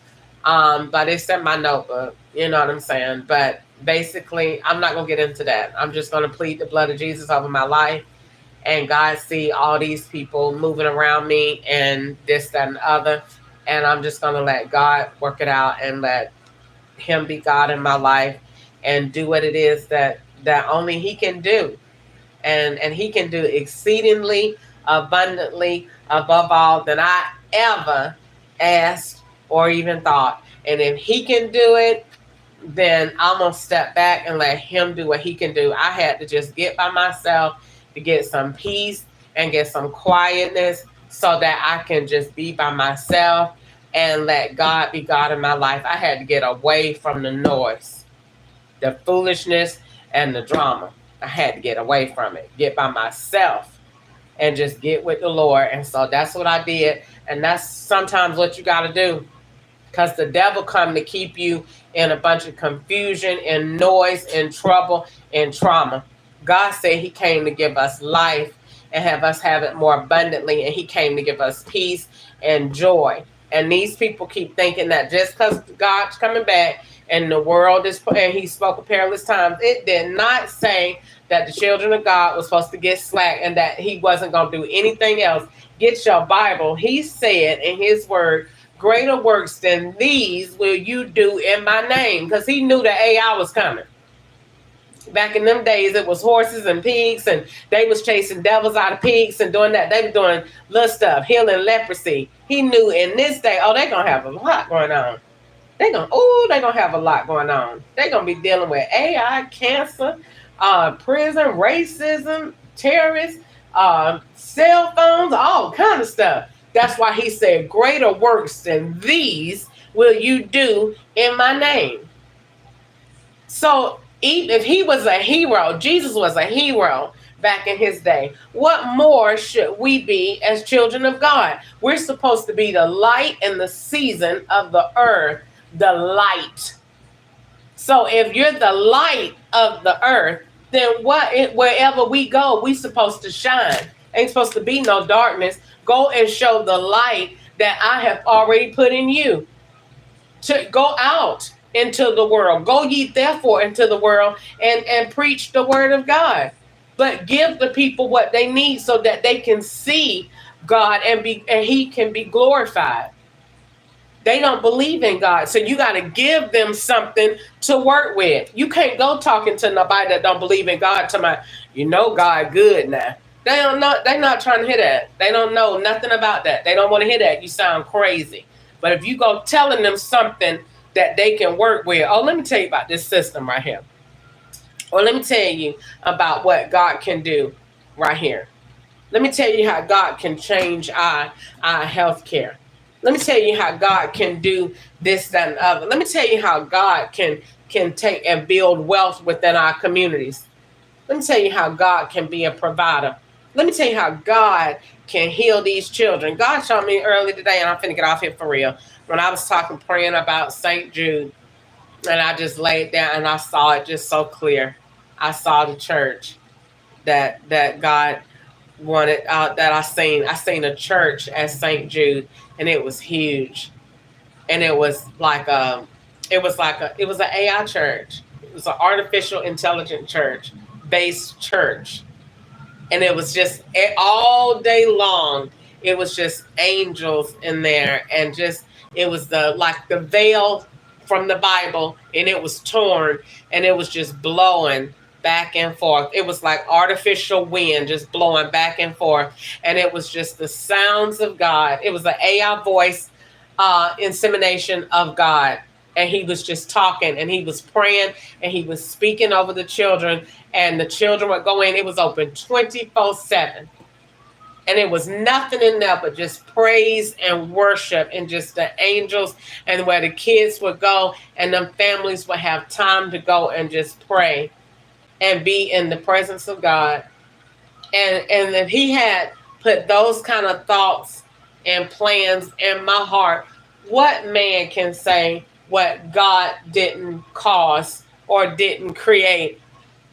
A: But it's in my notebook, you know what I'm saying? But basically, I'm not going to get into that. I'm just going to plead the blood of Jesus over my life. And God see all these people moving around me and this, that, and the other. And I'm just going to let God work it out and let him be God in my life and do what it is that only he can do. And he can do exceedingly abundantly above all than I ever asked or even thought. And if he can do it, then I'm going to step back and let him do what he can do. I had to just get by myself to get some peace and get some quietness so that I can just be by myself and let God be God in my life. I had to get away from the noise, the foolishness, and the drama. I had to get away from it, get by myself, and just get with the Lord. And so that's what I did. And that's sometimes what you got to do. Because the devil come to keep you in a bunch of confusion and noise and trouble and trauma. God said he came to give us life and have us have it more abundantly. And he came to give us peace and joy. And these people keep thinking that just because God's coming back and the world is, and he spoke of perilous times, it did not say that the children of God was supposed to get slack and that he wasn't going to do anything else. Get your Bible. He said in his word, greater works than these will you do in my name. Because he knew the AI was coming. Back in them days, it was horses and pigs, and they was chasing devils out of pigs and doing that. They were doing little stuff, healing leprosy. He knew in this day, oh, they're going to have a lot going on. they gonna have a lot going on. They're gonna be dealing with AI, cancer, prison, racism, terrorists, cell phones, all kind of stuff. That's why he said, "Greater works than these will you do in my name." So even if he was a hero, Jesus was a hero back in his day, what more should we be as children of God? We're supposed to be the light and the season of the earth, the light. So if you're the light of the earth, then wherever we go, we supposed to shine. Ain't supposed to be no darkness. Go and show the light that I have already put in you. To go out into the world. Go ye therefore into the world and preach the word of God. But give the people what they need so that they can see God and he can be glorified. They don't believe in God. So you got to give them something to work with. You can't go talking to nobody that don't believe in God to my, you know God good now. They don't know, they're not trying to hear that. They don't know nothing about that. They don't want to hear that. You sound crazy. But if you go telling them something that they can work with, oh, let me tell you about this system right here. Or let me tell you about what God can do right here. Let me tell you how God can change our health care. Let me tell you how God can do this, that, and other. Let me tell you how God can take and build wealth within our communities. Let me tell you how God can be a provider. Let me tell you how God can heal these children. God showed me early today, and I'm finna get off here for real. When I was praying about St. Jude, and I just laid down and I saw it just so clear. I saw the church that God wanted that I seen. I seen a church at St. Jude, and it was huge, and it was an AI church. It was an artificial intelligent church based church, and it was just all day long. It was just angels in there, and just it was the veil from the Bible, and it was torn, and it was just blowing back and forth. It was like artificial wind just blowing back and forth, and it was just the sounds of God. It was an AI voice insemination of God. And he was just talking and he was praying and he was speaking over the children, and the children would go in. It was open 24/7. And it was nothing in there but just praise and worship and just the angels, and where the kids would go and them families would have time to go and just pray and be in the presence of God. And if he had put those kind of thoughts and plans in my heart, what man can say what God didn't cause or didn't create?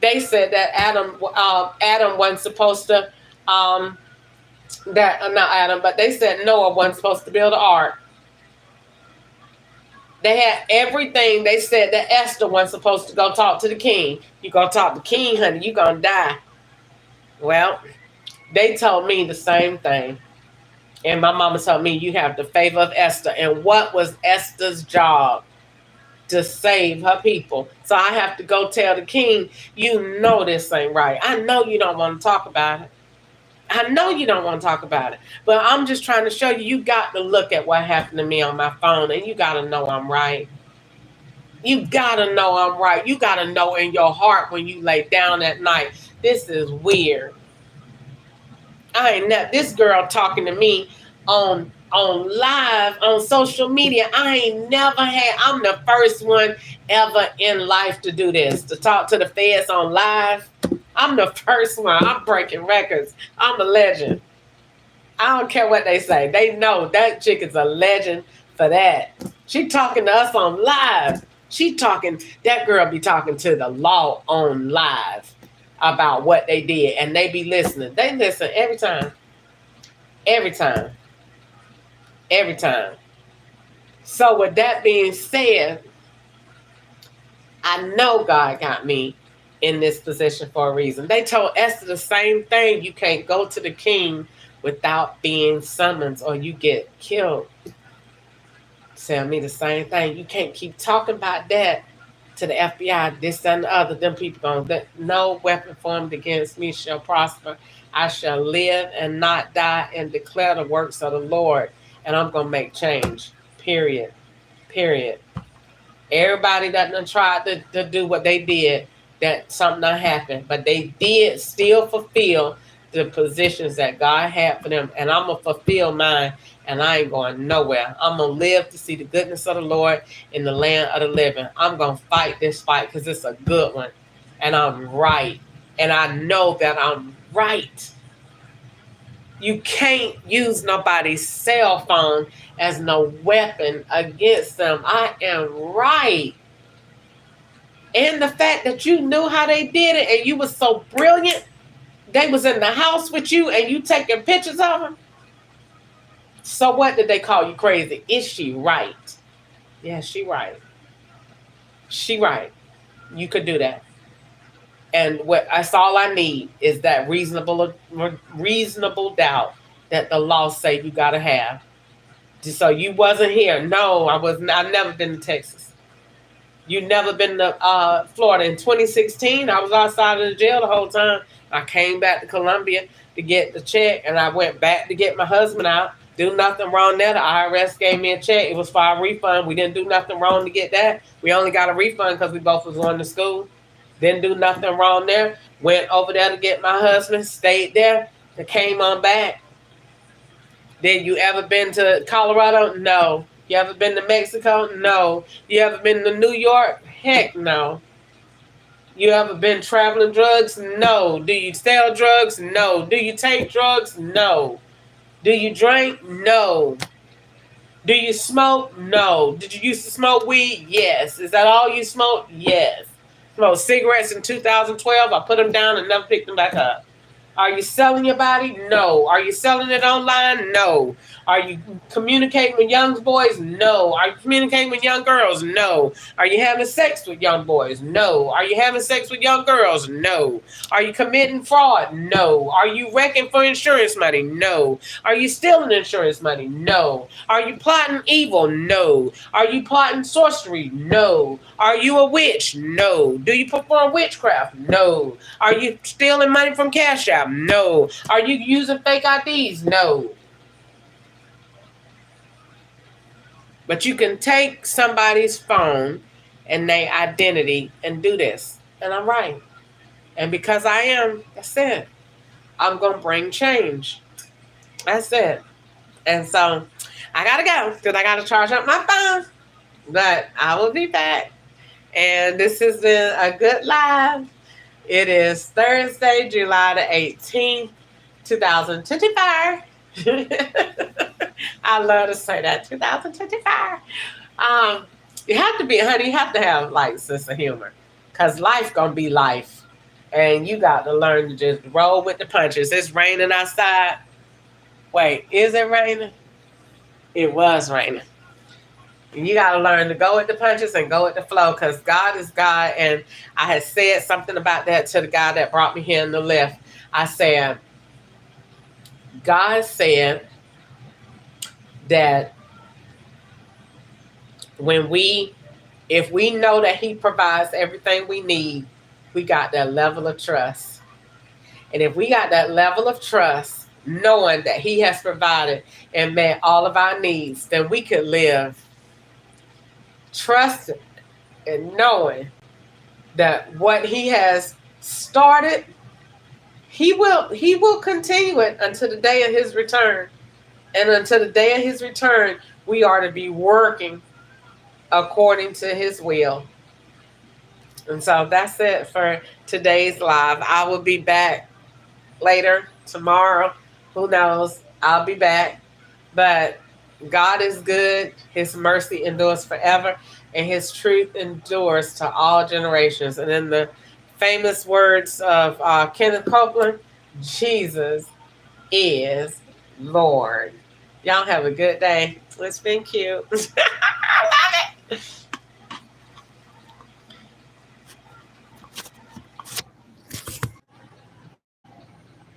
A: They said that Adam wasn't supposed to that not Adam, but they said Noah wasn't supposed to build an ark. They had everything. They said that Esther wasn't supposed to go talk to the king. You go talk to the king, honey, you gonna die. Well, they told me the same thing. And my mama told me you have the favor of Esther. And what was Esther's job? To save her people. So I have to go tell the king, you know this ain't right. I know you don't want to talk about it. I know you don't want to talk about it. But I'm just trying to show you, you got to look at what happened to me on my phone, and you got to know I'm right. You got to know I'm right. You got to know in your heart when you lay down at night, this is weird. I ain't this girl talking to me on live on social media. I ain't never had. I'm the first one ever in life to do this, to talk to the feds on live. I'm the first one. I'm breaking records. I'm a legend. I don't care what they say. They know that chick is a legend for that. She talking to us on live. She talking, that girl be talking to the law on live about what they did, and they be listening. They listen every time. Every time. Every time. So with that being said, I know God got me in this position for a reason. They told Esther the same thing. You can't go to the king without being summoned or you get killed. Tell me the same thing. You can't keep talking about that to the FBI, this and the other. Them people going, no weapon formed against me shall prosper. I shall live and not die and declare the works of the Lord. And I'm going to make change. Period. Period. Everybody that done tried to do what they did, that something done happened. But they did still fulfill the positions that God had for them. And I'm going to fulfill mine, and I ain't going nowhere. I'm going to live to see the goodness of the Lord in the land of the living. I'm going to fight this fight because it's a good one. And I'm right. And I know that I'm right. You can't use nobody's cell phone as no weapon against them. I am right. And the fact that you knew how they did it and you was so brilliant, they was in the house with you and you taking pictures of them. So what did they call you crazy? Is she right? Yeah, she right. She right. You could do that. And that's all I need is that reasonable doubt that the law say you gotta have. So you wasn't here. No, I was not. I've never been to Texas. You never been to Florida. In 2016, I was outside of the jail the whole time. I came back to Columbia to get the check, and I went back to get my husband out. Do nothing wrong there. The IRS gave me a check. It was for a refund. We didn't do nothing wrong to get that. We only got a refund because we both was going to school. Didn't do nothing wrong there. Went over there to get my husband. Stayed there. And came on back. Did you ever been to Colorado? No. You ever been to Mexico? No. You ever been to New York? Heck no. You ever been traveling drugs? No. Do you sell drugs? No. Do you take drugs? No. Do you drink? No. Do you smoke? No. Did you used to smoke weed? Yes. Is that all you smoke? Yes. Smoked cigarettes in 2012. I put them down and never picked them back up. Are you selling your body? No. Are you selling it online? No. Are you communicating with young boys? No. Are you communicating with young girls? No. Are you having sex with young boys? No. Are you having sex with young girls? No. Are you committing fraud? No. Are you wrecking for insurance money? No. Are you stealing insurance money? No. Are you plotting evil? No. Are you plotting sorcery? No. Are you a witch? No. Do you perform witchcraft? No. Are you stealing money from Cash App? No. Are you using fake IDs? No. But you can take somebody's phone and their identity and do this. And I'm right. And because I am, that's it. I'm going to bring change. That's it. And so I got to go because I got to charge up my phone. But I will be back. And this has been a good live. It is Thursday, July the 18th, 2025. I love to say that, 2025. You have to be, honey, you have to have like sense of humor. Because life gonna be life. And you got to learn to just roll with the punches. It's raining outside. Wait, is it raining? It was raining. And you got to learn to go with the punches and go with the flow because God is God. And I had said something about that to the guy that brought me here in the lift. I said, God said that if we know that he provides everything we need, we got that level of trust. And if we got that level of trust, knowing that he has provided and met all of our needs, then we could live trusting and knowing that what he has started, he will continue it until the day of his return. And until the day of his return, we are to be working according to his will. And so that's it for today's live. I will be back later tomorrow. Who knows? I'll be back. But God is good. His mercy endures forever. And his truth endures to all generations. And in the famous words of Kenneth Copeland, Jesus is Lord. Y'all have a good day. It's been cute. I love